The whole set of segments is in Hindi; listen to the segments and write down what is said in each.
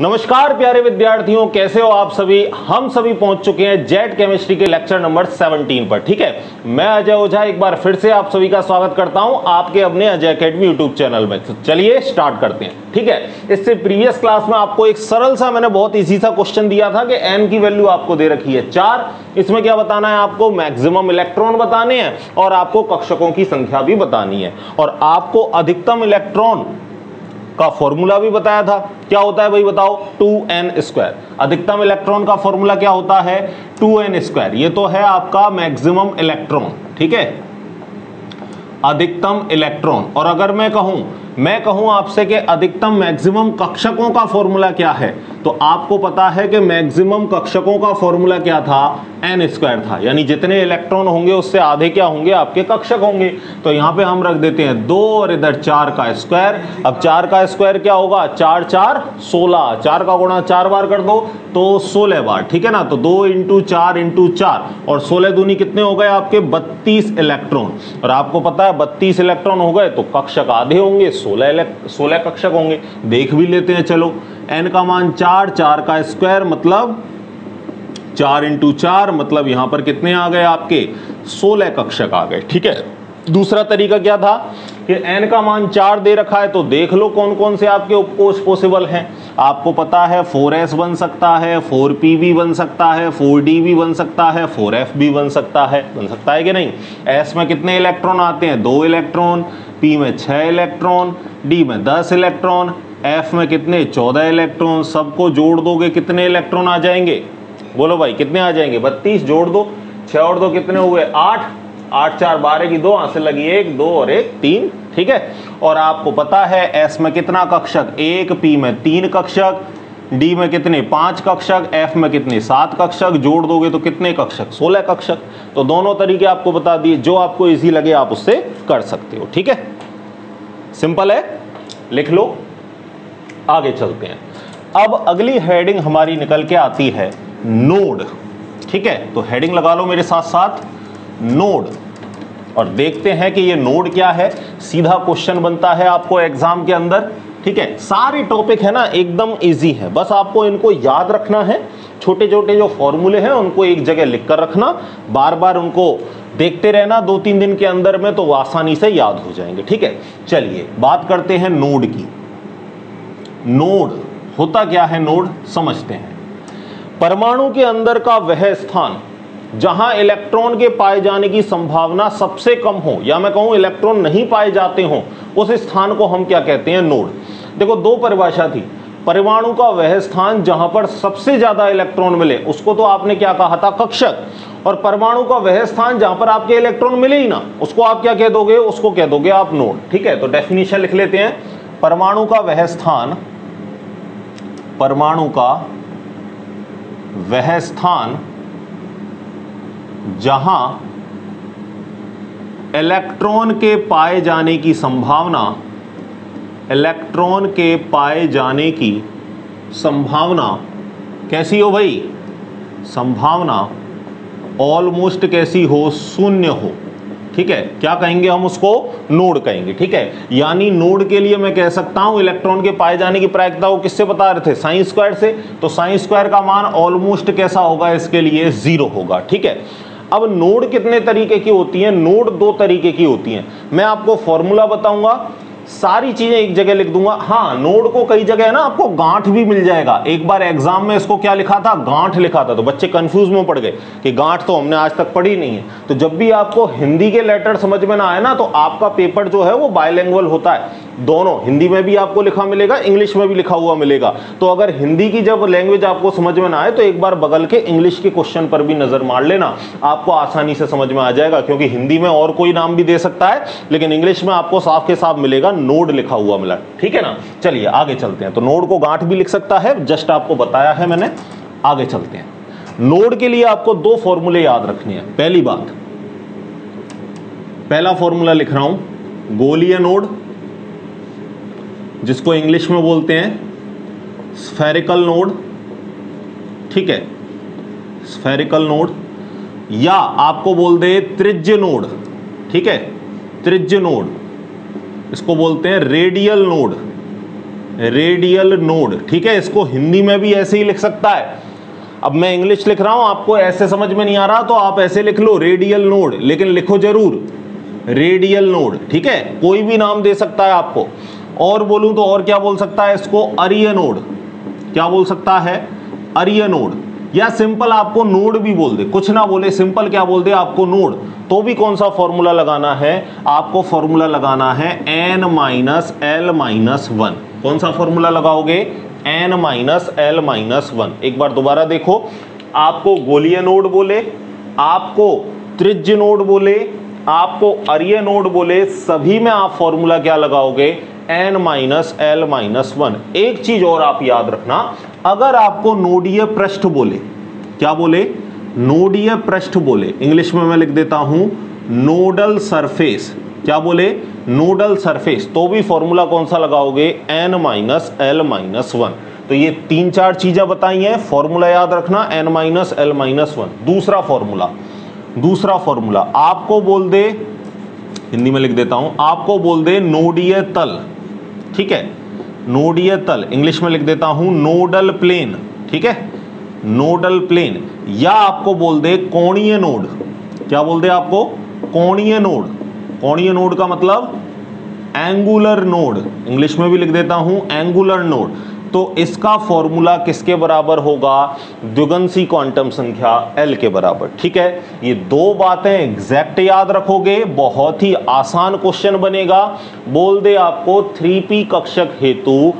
नमस्कार प्यारे विद्यार्थियों, कैसे हो आप सभी। हम सभी पहुंच चुके हैं जेट केमिस्ट्री के लेक्चर नंबर 17 पर। ठीक है, मैं अजय ओझा एक बार फिर से आप सभी का स्वागत करता हूं आपके अपने अजय अकेडमी यूट्यूब चैनल में। तो चलिए स्टार्ट करते हैं। ठीक है, इससे प्रीवियस क्लास में आपको एक सरल सा मैंने बहुत इजी सा क्वेश्चन दिया था कि n की वैल्यू आपको दे रखी है 4। इसमें क्या बताना है आपको, मैक्सिमम इलेक्ट्रॉन बताने हैं और आपको कक्षकों की संख्या भी बतानी है और आपको अधिकतम इलेक्ट्रॉन का फॉर्मूला भी बताया था। क्या होता है भाई बताओ, 2n²। अधिकतम इलेक्ट्रॉन का फॉर्मूला क्या होता है, 2n²। ये तो है आपका मैक्सिमम इलेक्ट्रॉन। ठीक है, अधिकतम इलेक्ट्रॉन। और अगर मैं कहूं आपसे कि अधिकतम मैक्सिमम कक्षकों का फॉर्मूला क्या है, तो आपको पता है कि मैक्सिमम कक्षकों का फॉर्मूला क्या था, n² था। यानी जितने इलेक्ट्रॉन होंगे उससे आधे क्या होंगे, आपके कक्षक होंगे। तो यहां पे हम रख देते हैं 2 और इधर 4 का स्क्वायर। अब 4 का स्क्वायर क्या होगा, 4 4 16। 4 का गुणा 4 बार कर दो तो 16 बार। ठीक है ना, तो 2 × 4 × 4 और 16 दूनी कितने हो गए आपके, 32 इलेक्ट्रॉन। और आपको पता है 32 इलेक्ट्रॉन हो गए तो कक्षक आधे होंगे, 16 कक्षक होंगे। देख भी लेते हैं चलो। n का मान 4, 4 का स्क्वायर मतलब 4 × 4 मतलब यहां पर कितने आ गए आपके, 16 कक्षक आ गए। ठीक है, दूसरा तरीका क्या था कि n का मान 4 दे रखा है तो देख लो कौन कौन से आपके उपकोष पॉसिबल हैं। आपको पता है 4s बन सकता है, 4p भी बन सकता है, 4d भी बन सकता है, 4f भी बन सकता है कि नहीं। s में कितने इलेक्ट्रॉन आते हैं, 2 इलेक्ट्रॉन, p में 6 इलेक्ट्रॉन, d में 10 इलेक्ट्रॉन, f में कितने, 14 इलेक्ट्रॉन। सबको जोड़ दोगे कितने इलेक्ट्रॉन आ जाएंगे, बोलो भाई कितने आ जाएंगे, 32। जोड़ दो, 6 और 2 कितने हुए, 8। 8 4 12 की 2, हाथ से लगी 1, 2 और 1 3। ठीक है, और आपको पता है s में कितना कक्षक, 1, p में 3 कक्षक, d में कितने, 5 कक्षक, f में कितने, 7 कक्षक। जोड़ दोगे तो कितने कक्षक, 16 कक्षक। तो दोनों तरीके आपको बता दिए, जो आपको इजी लगे आप उससे कर सकते हो। ठीक है, सिंपल है, लिख लो। आगे चलते हैं। अब अगली हेडिंग हमारी निकल के आती है नोड। ठीक है, तो हेडिंग लगा लो मेरे साथ साथ, नोड। और देखते हैं कि ये नोड क्या है। सीधा क्वेश्चन बनता है आपको एग्जाम के अंदर। ठीक है, सारे टॉपिक है ना एकदम इजी है, बस आपको इनको याद रखना है। छोटे छोटे जो फॉर्मूले हैं उनको एक जगह लिख कर रखना, बार बार उनको देखते रहना 2-3 दिन के अंदर में, तो आसानी से याद हो जाएंगे। ठीक है, चलिए बात करते हैं नोड की। नोड होता क्या है, नोड समझते हैं। परमाणु के अंदर का वह स्थान जहां इलेक्ट्रॉन के पाए जाने की संभावना सबसे कम हो, या मैं कहूं इलेक्ट्रॉन नहीं पाए जाते हो, उस स्थान को हम क्या कहते हैं, नोड। देखो दो परिभाषा थी, परमाणु का वह स्थान जहां पर सबसे ज्यादा इलेक्ट्रॉन मिले उसको तो आपने क्या कहा था, कक्षक। और परमाणु का वह स्थान जहां पर आपके इलेक्ट्रॉन मिले ही ना, उसको आप क्या कह दोगे, उसको कह दोगे आप नोड। ठीक है, तो डेफिनेशन लिख लेते हैं। परमाणु का वह स्थान, परमाणु का वह स्थान जहां इलेक्ट्रॉन के पाए जाने की संभावना, इलेक्ट्रॉन के पाए जाने की संभावना कैसी हो भाई, संभावना ऑलमोस्ट कैसी हो, शून्य हो। ठीक है, क्या कहेंगे हम उसको, नोड कहेंगे। ठीक है, यानी नोड के लिए मैं कह सकता हूं इलेक्ट्रॉन के पाए जाने की प्रायिकता को किससे बता रहे थे, साइन स्क्वायर से। तो साइन स्क्वायर का मान ऑलमोस्ट कैसा होगा, इसके लिए 0 होगा। ठीक है, अब नोड कितने तरीके की होती है, नोड 2 तरीके की होती हैं। मैं आपको फॉर्मूला बताऊंगा, सारी चीजें एक जगह लिख दूंगा। हाँ, नोड को कई जगह है ना आपको गांठ भी मिल जाएगा। एक बार एग्जाम में इसको क्या लिखा था, गांठ लिखा था, तो बच्चे कंफ्यूज में पड़ गए कि गांठ तो हमने आज तक पढ़ी नहीं है। तो जब भी आपको हिंदी के लेटर समझ में ना आए ना, तो आपका पेपर जो है वो बायलैंग्वेज होता है, दोनों हिंदी में भी आपको लिखा मिलेगा, इंग्लिश में भी लिखा हुआ मिलेगा। तो अगर हिंदी की जब लैंग्वेज आपको समझ में ना आए तो एक बार बगल के इंग्लिश के क्वेश्चन पर भी नजर मार लेना, आपको आसानी से समझ में आ जाएगा। क्योंकि हिंदी में और कोई नाम भी दे सकता है, लेकिन इंग्लिश में आपको साफ के साफ मिलेगा, नोड लिखा हुआ मिला। ठीक है ना, चलिए आगे चलते हैं। तो नोड को गांठ भी लिख सकता है, जस्ट आपको बताया है मैंने। आगे चलते हैं। नोड के लिए आपको 2 फॉर्मूले याद रखने हैं। पहली बात, पहला फॉर्मूला लिख रहा हूं, गोलीय नोड, जिसको इंग्लिश में बोलते हैं स्फेरिकल नोड। ठीक है, स्फेरिकल नोड, या आपको बोल दे त्रिज्य नोड। ठीक है, त्रिज्य नोड, इसको बोलते हैं रेडियल नोड। Radial node. ठीक है, इसको हिंदी में भी ऐसे ही लिख सकता है। अब मैं इंग्लिश लिख रहा हूं, आपको ऐसे समझ में नहीं आ रहा तो आप ऐसे लिख लो रेडियल नोड, लेकिन लिखो जरूर रेडियल नोड। ठीक है, कोई भी नाम दे सकता है आपको। और बोलूं तो और क्या बोल सकता है इसको, अरिय नोड। क्या बोल सकता है, अरिय नोड, या सिंपल आपको नोड भी बोल दे, कुछ ना बोले, सिंपल क्या बोल दे आपको, नोड। तो भी कौन सा फॉर्मूला लगाना है आपको, फॉर्मूला लगाना है n minus L minus one. कौन सा फॉर्मूला लगाओगे, n minus L minus one. एक बार दोबारा देखो, आपको गोलीय नोड बोले, आपको त्रिज्य नोड बोले, आपको अरिय नोड बोले, सभी में आप फॉर्मूला क्या लगाओगे, n minus L minus one. एक चीज और आप याद रखना, अगर आपको नोडीय पृष्ठ बोले, क्या बोले, नोडीय पृष्ठ बोले, इंग्लिश में मैं लिख देता हूं नोडल सरफेस। क्या बोले, नोडल सरफेस, तो भी फॉर्मूला कौन सा लगाओगे, n minus L minus one. तो ये 3-4 चीजें बताई हैं, फॉर्मूला याद रखना n minus L minus one. दूसरा फॉर्मूला आपको बोल दे, हिंदी में लिख देता हूं, आपको बोल दे नोडीय तल। ठीक है, नोडीय तल, इंग्लिश में लिख देता हूं नोडल प्लेन। ठीक है, नोडल प्लेन, या आपको बोल दे कोणीय नोड। क्या बोल दे आपको, कोणीय नोड। कोणीय नोड का मतलब एंगुलर नोड, इंग्लिश में भी लिख देता हूं एंगुलर नोड। तो इसका फॉर्मूला किसके बराबर होगा, द्विगुणसी क्वांटम संख्या L के बराबर। ठीक है, ये दो बातें एग्जैक्ट याद रखोगे, बहुत ही आसान क्वेश्चन बनेगा। बोल दे आपको 3p कक्षक हेतु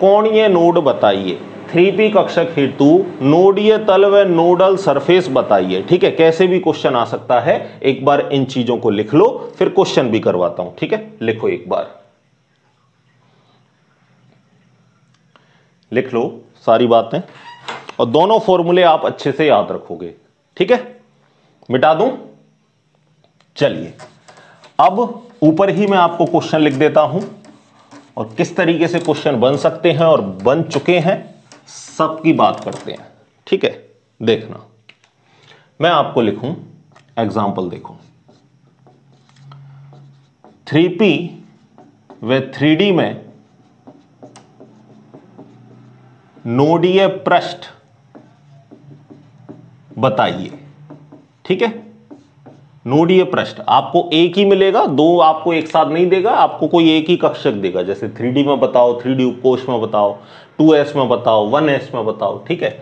कोणीय नोड बताइए, 3p कक्षक हेतु नोडीय तल व नोडल सरफेस बताइए। ठीक है, कैसे भी क्वेश्चन आ सकता है। एक बार इन चीजों को लिख लो, फिर क्वेश्चन भी करवाता हूं। ठीक है, लिखो, एक बार लिख लो सारी बातें, और दोनों फॉर्मूले आप अच्छे से याद रखोगे। ठीक है, मिटा दूं, चलिए अब ऊपर ही मैं आपको क्वेश्चन लिख देता हूं, और किस तरीके से क्वेश्चन बन सकते हैं और बन चुके हैं सबकी बात करते हैं। ठीक है, देखना, मैं आपको लिखूं एग्जाम्पल, देखो 3p व 3d में नोडीय पृष्ठ बताइए। ठीक है, नोडीय पृष्ठ आपको एक ही मिलेगा, दो आपको एक साथ नहीं देगा, आपको कोई एक ही कक्षक देगा। जैसे 3D में बताओ, 3D उपकोष में बताओ, 2s में बताओ, 1s में बताओ। ठीक है,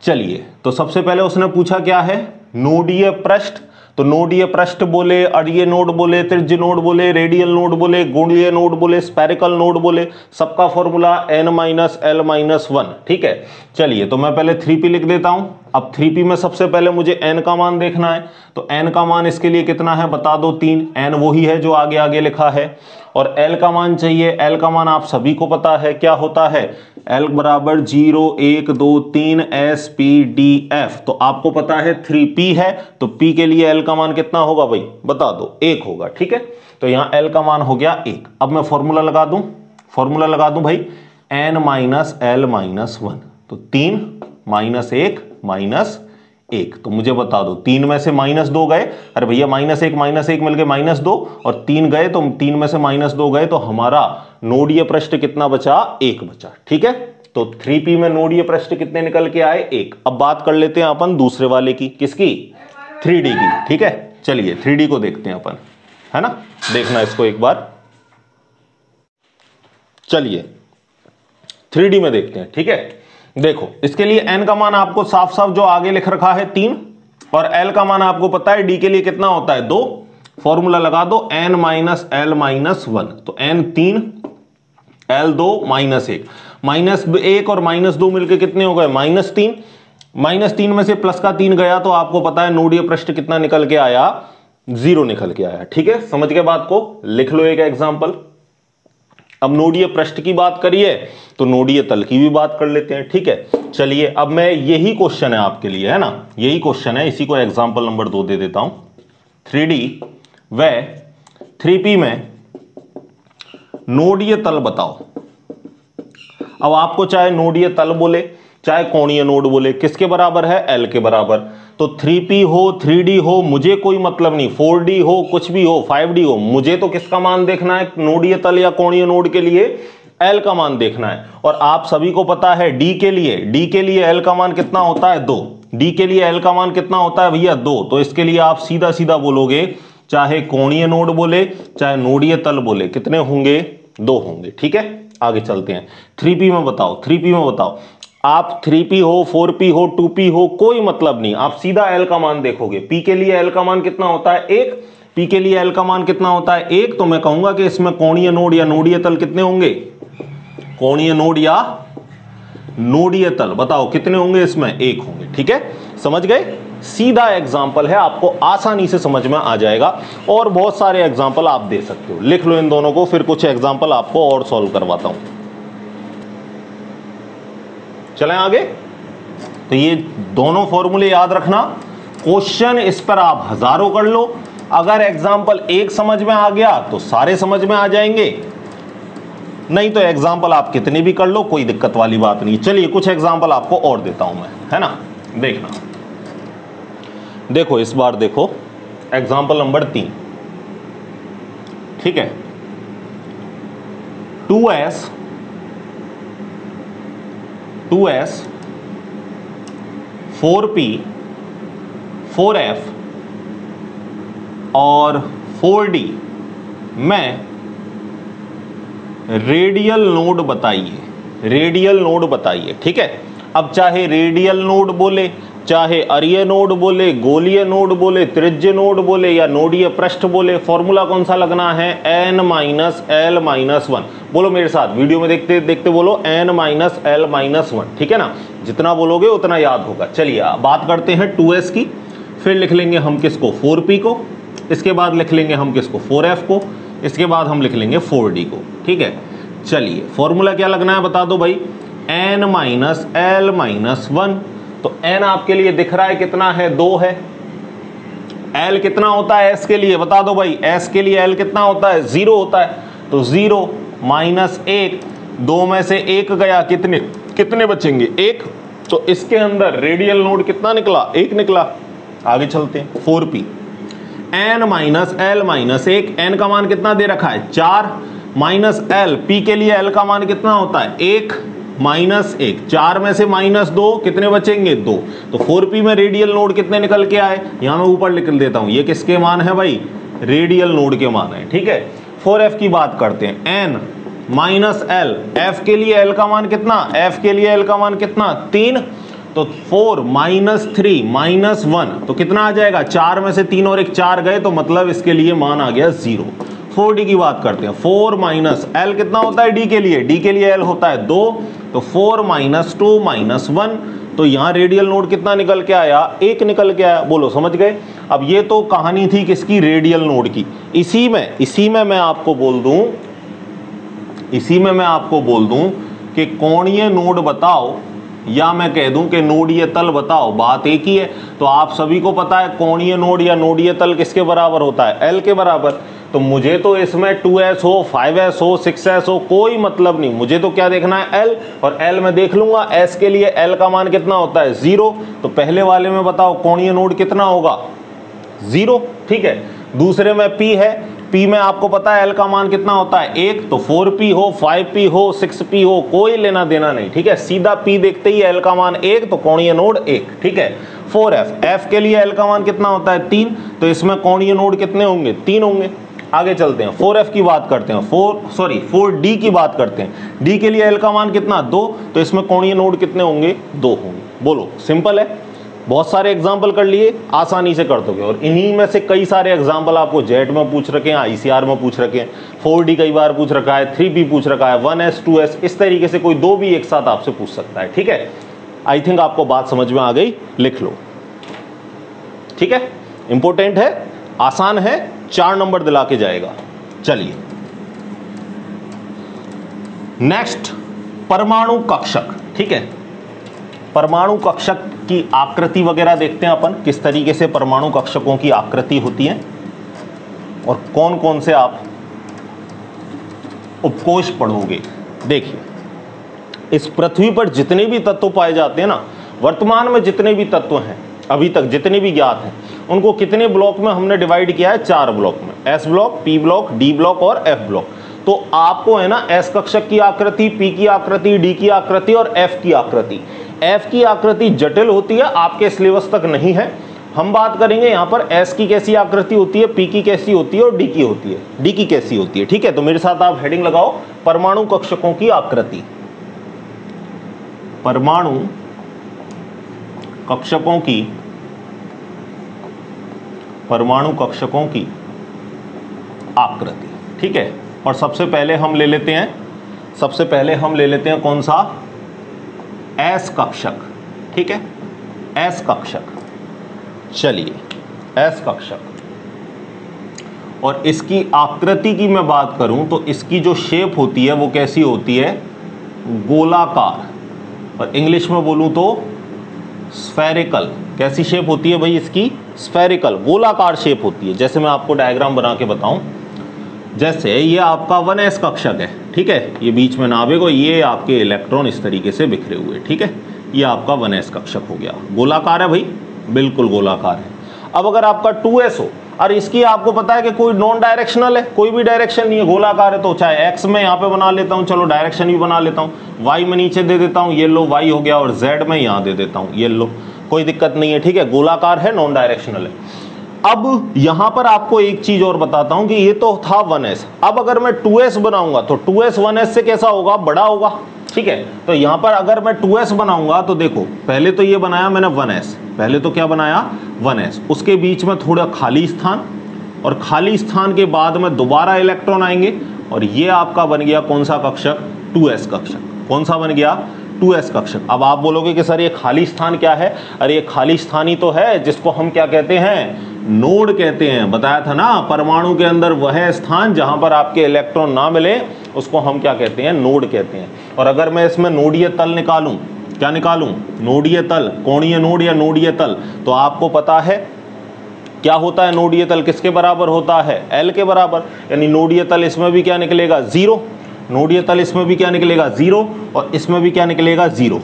चलिए, तो सबसे पहले उसने पूछा क्या है, नोडीय पृष्ठ। तो नोडीय पृष्ठ बोले, अरिय नोड बोले, त्रिज्य नोड बोले, रेडियल नोड बोले, गोलीय नोड बोले, स्फेरिकल नोड बोले, सबका formula n minus L minus one. ठीक है, चलिए, तो मैं पहले 3p लिख देता हूं। अब 3p में सबसे पहले मुझे n का मान देखना है, तो n का मान इसके लिए कितना है बता दो, 3। n वही है जो आगे आगे लिखा है, और l का मान चाहिए। l का मान आप सभी को पता है, क्या होता है, l बराबर 0 1 2 3 s p d f। तो आपको पता है 3p है, तो p के लिए l का मान कितना होगा भाई, बता दो, 1 होगा। ठीक है, तो यहां l का मान हो गया 1। अब मैं फॉर्मूला लगा दूं भाई, n minus L minus one. तो 3 माइनस 1 माइनस 1, तो मुझे बता दो 3 में से -2 गए, अरे भैया -1 मिल गए -2, और 3 गए, तो 3 में से -2 गए, तो हमारा नोडीय पृष्ठ कितना बचा, 1 बचा। ठीक है, तो 3p में नोडीय पृष्ठ कितने निकल के आए, 1। अब बात कर लेते हैं अपन दूसरे वाले की, किसकी, 3d की। ठीक है, चलिए 3d को देखते हैं अपन, है ना, देखना इसको एक बार, चलिए 3d में देखते हैं। ठीक है, देखो, इसके लिए n का मान आपको साफ साफ जो आगे लिख रखा है 3, और l का मान आपको पता है d के लिए कितना होता है 2। फॉर्मूला लगा दो n minus L minus one. तो n 3 l 2 -1 -1 और -2 मिलकर कितने हो गए, -3। -3 में से प्लस का 3 गया, तो आपको पता है नोडीय पृष्ठ कितना निकल के आया, 0 निकल के आया। ठीक है, समझ के बात को, लिख लो एक एग्जाम्पल। अब नोडीय पृष्ठ की बात करिए तो नोडीय तल की भी बात कर लेते हैं। ठीक है, चलिए, अब मैं यही क्वेश्चन है आपके लिए, है ना, यही क्वेश्चन है, इसी को एग्जांपल नंबर 2 दे देता हूं। 3D व 3p में नोडीय तल बताओ। अब आपको चाहे नोडीय तल बोले, चाहे कोणीय नोड बोले, किसके बराबर है, l के बराबर। तो 3p हो, 3d हो, मुझे कोई मतलब नहीं, 4d हो, कुछ भी हो, 5d हो, मुझे तो किसका मान देखना है नोडीय तल या कोणीय नोड के लिए, एल का मान देखना है। और आप सभी को पता है डी के लिए एल का मान कितना होता है 2, डी के लिए एल का मान कितना होता है भैया 2। तो इसके लिए आप सीधा सीधा बोलोगे, चाहे कोणीय नोड बोले चाहे नोडीय तल बोले, कितने होंगे 2 होंगे। ठीक है, आगे चलते हैं। 3p में बताओ, 3p में बताओ, आप 3p हो 4p हो 2p हो कोई मतलब नहीं, आप सीधा l का मान देखोगे। p के लिए l का मान कितना होता है 1, p के लिए l का मान कितना होता है 1। तो मैं कहूंगा कि इसमें कोणीय नोड या नोडीय तल कितने होंगे, कोणीय नोड या नोडीय तल बताओ कितने होंगे, इसमें 1 होंगे। ठीक है, समझ गए, सीधा एग्जाम्पल है, आपको आसानी से समझ में आ जाएगा। और बहुत सारे एग्जाम्पल आप दे सकते हो, लिख लो इन दोनों को, फिर कुछ एग्जाम्पल आपको और सॉल्व करवाता हूं। चलें आगे। तो ये दोनों फॉर्मूले याद रखना, क्वेश्चन इस पर आप हजारों कर लो। अगर एग्जाम्पल एक समझ में आ गया तो सारे समझ में आ जाएंगे, नहीं तो एग्जाम्पल आप कितने भी कर लो, कोई दिक्कत वाली बात नहीं। चलिए कुछ एग्जाम्पल आपको और देता हूं मैं, है ना। देखना, देखो इस बार देखो एग्जाम्पल नंबर 3। ठीक है, 2s 4p 4f और 4d में रेडियल नोड बताइए, रेडियल नोड बताइए। ठीक है, अब चाहे रेडियल नोड बोले, चाहे अरीय नोड बोले, गोलीय नोड बोले, त्रिज्य नोड बोले या नोडीय पृष्ठ बोले, फॉर्मूला कौन सा लगना है n-l-1। बोलो मेरे साथ, वीडियो में देखते देखते बोलो n-l-1। ठीक है ना, जितना बोलोगे उतना याद होगा। चलिए बात करते हैं 2s की, फिर लिख लेंगे हम किसको 4p को, इसके बाद लिख लेंगे हम किसको 4f को, इसके बाद हम लिख लेंगे 4d को। ठीक है, चलिए फॉर्मूला क्या लगना है बता दो भाई, n-l-1। तो n आपके लिए दिख रहा है कितना है 2 है। l कितना होता है s के लिए बता दो भाई, s के लिए l कितना होता है 0 होता है। तो 0 माइनस 1, 2 में से 1 गया, कितने कितने बचेंगे 1। तो इसके अंदर रेडियल नोड कितना निकला 1 निकला। आगे चलते हैं 4p n-l-1, n का मान कितना दे रखा है 4 माइनस l, p के लिए l का मान कितना होता है 1 माइनस 1, 4 में से माइनस 2 कितने बचेंगे 2। तो 4p में रेडियल नोड कितने निकल के आए, यहां मैं ऊपर लिख देता हूं, ये किसके मान है भाई, रेडियल नोड के मान है। ठीक है, 4f की बात करते हैं, n माइनस l, f के लिए l का मान कितना, f के लिए l का मान कितना 3। तो 4 माइनस 3 माइनस 1, तो कितना आ जाएगा 4 में से 3 और 1 4 गए, तो मतलब इसके लिए मान आ गया 0। 4d की बात करते हैं, 4 माइनस l कितना होता है d के लिए, d के लिए l होता है 2। तो 4 माइनस 2 माइनस 1, तो यहाँ रेडियल नोड कितना निकल के आया 1 निकल के आया। बोलो समझ गए। अब ये तो कहानी थी किसकी, रेडियल नोड की। इसी में मैं आपको बोल दूं कि कोणीय नोड बताओ, या मैं कह दूं कि नोडीय तल बताओ, बात एक ही है। तो आप सभी को पता है कोणीय नोड या नोडीय तल किसके बराबर होता है, l के बराबर। तो मुझे तो इसमें 2s हो 5s हो 6s हो कोई मतलब नहीं, मुझे तो क्या देखना है l, और l में देख लूंगा। s के लिए l का मान कितना होता है 0। तो पहले वाले में बताओ कोणीय नोड कितना होगा 0। ठीक है, दूसरे में p है, p में आपको पता है l का मान कितना होता है 1। तो 4p हो 5p हो 6p हो कोई लेना देना नहीं। ठीक है, सीधा p देखते ही l का मान 1, तो कोणीय नोड 1। ठीक है, 4f, f के लिए l का मान कितना होता है 3। तो इसमें कोणीय नोड कितने होंगे 3 होंगे। आगे चलते हैं, 4f की बात करते हैं, 4d की बात करते हैं। d के लिए l का मान कितना 2, तो इसमें कोणीय नोड कितने होंगे 2 होंगे। बोलो सिंपल है, बहुत सारे एग्जाम्पल कर लिए, आसानी से कर दोगे। और इन्हीं में से कई सारे एग्जाम्पल आपको जेट में पूछ रखे हैं, ICR में पूछ रखे हैं, 4d कई बार पूछ रखा है, 3p पूछ रखा है, 1s 2s, इस तरीके से कोई 2 भी एक साथ आपसे पूछ सकता है। ठीक है, आई थिंक आपको बात समझ में आ गई, लिख लो। ठीक है, इंपॉर्टेंट है, आसान है, 4 नंबर दिला के जाएगा। चलिए नेक्स्ट, परमाणु कक्षक। ठीक है, परमाणु कक्षक की आकृति वगैरह देखते हैं अपन, किस तरीके से परमाणु कक्षकों की आकृति होती है और कौन कौन से आप उपकोष पढ़ोगे। देखिए, इस पृथ्वी पर जितने भी तत्व पाए जाते हैं ना, वर्तमान में जितने भी तत्व हैं अभी तक जितने भी ज्ञात हैं, उनको कितने ब्लॉक में हमने डिवाइड किया है 4 ब्लॉक में, S block, P block, D block और F ब्लॉक। तो आपको है ना एस कक्षक की आकृति, पी की आकृति, डी की आकृति और एफ की आकृति। एफ की आकृति जटिल होती है, आपके सिलेबस तक नहीं है। हम बात करेंगे यहां पर एस की कैसी आकृति होती है, पी की कैसी होती है और डी की होती है, डी की कैसी होती है। ठीक है, तो मेरे साथ आप हेडिंग लगाओ, परमाणु कक्षकों की आकृति। परमाणु कक्षकों की, परमाणु कक्षकों की आकृति। ठीक है, और सबसे पहले हम ले लेते हैं, सबसे पहले हम ले लेते हैं कौन सा, एस कक्षक। ठीक है, एस कक्षक। चलिए, एस कक्षक, और इसकी आकृति की मैं बात करूं तो इसकी जो शेप होती है वो कैसी होती है, गोलाकार, और इंग्लिश में बोलूं तो स्फेरिकल। कैसी शेप होती है भाई इसकी, स्फेरिकल, गोलाकार शेप होती है। जैसे मैं आपको डायग्राम बना के बताऊं, जैसे ये आपका 1s कक्षक है। ठीक है, ये बीच में नाभिक और ये आपके इलेक्ट्रॉन इस तरीके से बिखरे हुए। ठीक है, ये आपका 1s कक्षक हो गया, गोलाकार है भाई, बिल्कुल गोलाकार है। अब अगर आपका 2s हो और इसकी आपको पता है कि कोई नॉन डायरेक्शनल है, कोई भी डायरेक्शन नहीं है, गोलाकार है, तो चाहे x में यहाँ पे बना लेता हूँ, चलो डायरेक्शन भी बना लेता हूँ, y में नीचे दे देता हूँ, ये लो y हो गया, और z में यहाँ दे देता हूँ, ये लो, कोई दिक्कत नहीं है। ठीक है, गोलाकार है, नॉन डायरेक्शनल है। अब यहां पर आपको एक चीज और बताता हूं कि ये तो था 1s, अब अगर मैं 2s बनाऊंगा तो 2s 1s से कैसा होगा, बड़ा होगा। ठीक है, तो यहां पर अगर मैं 2s बनाऊंगा तो देखो, पहले तो ये बनाया मैंने 1s, पहले तो क्या बनाया 1s, उसके बीच में थोड़ा खाली स्थान, और खाली स्थान के बाद में दोबारा इलेक्ट्रॉन आएंगे, और ये आपका बन गया कौन सा कक्षक, 2s कक्षक। कौन सा बन गया, 2s कक्षक। अब आप बोलोगे कि सर ये खाली स्थान क्या है, अरे ये खाली स्थान ही तो है जिसको हम क्या कहते हैं, नोड कहते हैं। बताया था ना, परमाणु के अंदर वह स्थान जहां पर आपके इलेक्ट्रॉन ना मिले उसको हम क्या कहते हैं, नोड कहते हैं। और अगर मैं इसमें नोडीय तल निकालूं, क्या निकालूं, नोडीय तल, कोणीय नोड या नोडीय तल, तो आपको पता है क्या होता है, नोडीय तल किसके बराबर होता है, L के बराबर। यानी नोडीय तल इसमें भी क्या निकलेगा, 0, नोडीय तल इसमें भी क्या निकलेगा, 0, और इसमें भी क्या निकलेगा, 0।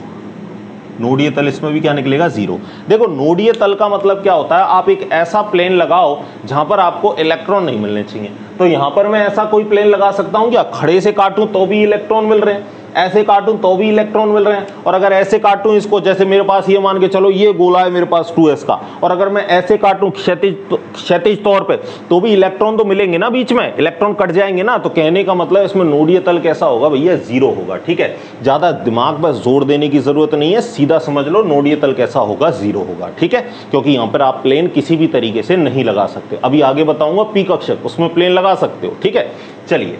नोडीय तल इसमें भी क्या निकलेगा, 0। देखो, नोडीय तल का मतलब क्या होता है, आप एक ऐसा प्लेन लगाओ जहां पर आपको इलेक्ट्रॉन नहीं मिलने चाहिए। तो यहां पर मैं ऐसा कोई प्लेन लगा सकता हूं क्या, खड़े से काटूं तो भी इलेक्ट्रॉन मिल रहे हैं, ऐसे काटूं तो भी इलेक्ट्रॉन मिल रहे हैं, और अगर ऐसे काटूं इसको, जैसे मेरे पास ये मान के चलो ये गोला है मेरे पास 2s का, और अगर मैं ऐसे काटूं क्षैतिज तौर पे तो भी इलेक्ट्रॉन तो मिलेंगे ना, बीच में इलेक्ट्रॉन कट जाएंगे ना। तो कहने का मतलब इसमें नोडीय तल कैसा होगा भैया, 0 होगा। ठीक है, ज्यादा दिमाग पर जोर देने की जरूरत नहीं है, सीधा समझ लो नोडीय तल कैसा होगा, 0 होगा। ठीक है, क्योंकि यहाँ पर आप प्लेन किसी भी तरीके से नहीं लगा सकते। अभी आगे बताऊंगा पी कक्षक, उसमें प्लेन लगा सकते हो। ठीक है, चलिए,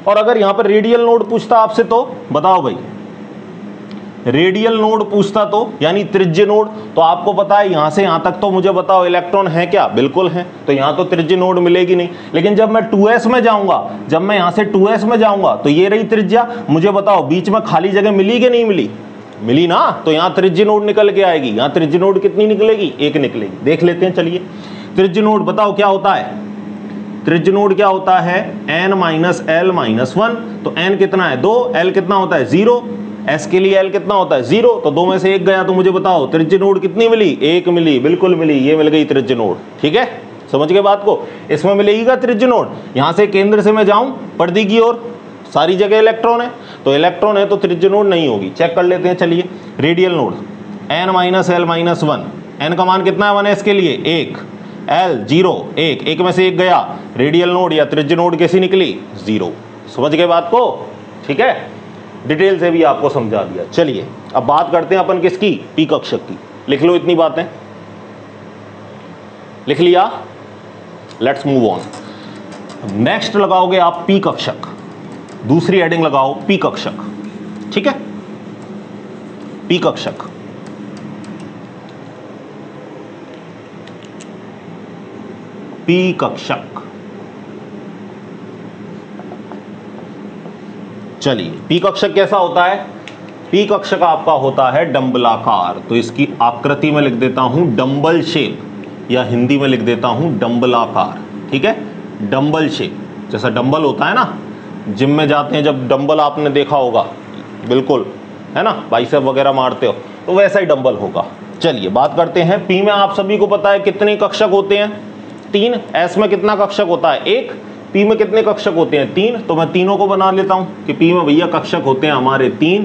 और अगर यहां पर रेडियल नोड पूछता आपसे तो बताओ भाई, रेडियल नोड पूछता तो यानी त्रिज्य नोड, तो आपको पता है यहां से यहां तक तो मुझे बताओ इलेक्ट्रॉन है क्या, बिल्कुल है, तो यहां तो त्रिज्य नोड मिलेगी नहीं। लेकिन जब मैं 2s में जाऊंगा, जब मैं यहां से 2s में जाऊंगा तो ये रही त्रिज्या, मुझे बताओ बीच में खाली जगह मिली कि नहीं मिली, मिली ना, तो यहां त्रिज्य नोड निकल के आएगी। यहां त्रिज्य नोड कितनी निकलेगी, 1 निकलेगी। देख लेते हैं, चलिए त्रिज्य नोड बताओ क्या होता है, त्रिज्य नोड क्या होता है, n माइनस l माइनस 1, तो n कितना है 2, l कितना होता है 0, s के लिए l कितना होता है 0, तो 2 में से 1 गया, तो मुझे बताओ त्रिज्य नोड कितनी मिली, 1 मिली, बिल्कुल मिली, ये मिल गई त्रिज्य नोड। ठीक है, समझ गए बात को, इसमें मिलेगी क्या त्रिज्य नोड। यहां से केंद्र से मैं जाऊं पर्दी की ओर, सारी जगह इलेक्ट्रॉन है, तो इलेक्ट्रॉन है तो त्रिज्य नोड नहीं होगी। चेक कर लेते हैं, चलिए radial node, n minus l minus 1, n का मान कितना है 1s के लिए 1, L 0, 1 में से 1 गया, रेडियल नोड या त्रिज्य नोड कैसी निकली, 0। समझ गए बात को। ठीक है, डिटेल से भी आपको समझा दिया। चलिए अब बात करते हैं अपन किसकी, पी कक्षक की। लिख लो इतनी बातें, लिख लिया, लेट्स मूव ऑन। नेक्स्ट लगाओगे आप पी कक्षक, दूसरी हेडिंग लगाओ पी कक्षक। ठीक है, पी कक्षक, पी कक्षक। चलिए, पी कक्षक कैसा होता है, पी कक्षक आपका होता है डंबलाकार। तो इसकी आकृति में लिख देता हूं डंबल शेप, या हिंदी में लिख देता हूं डंबलाकार। ठीक है, डंबल शेप, जैसा डंबल होता है ना, जिम में जाते हैं जब, डंबल आपने देखा होगा, बिल्कुल है ना, बाइसेप वगैरह मारते हो, तो वैसा ही डंबल होगा। चलिए बात करते हैं, पी में आप सभी को पता है कितने कक्षक होते हैं, 3, एस में कितना कक्षक होता है 1, P में कितने कक्षक होते हैं? 3। तो मैं तीनों को बना लेता हूं कि P में भैया कक्षक होते हैं हमारे 3।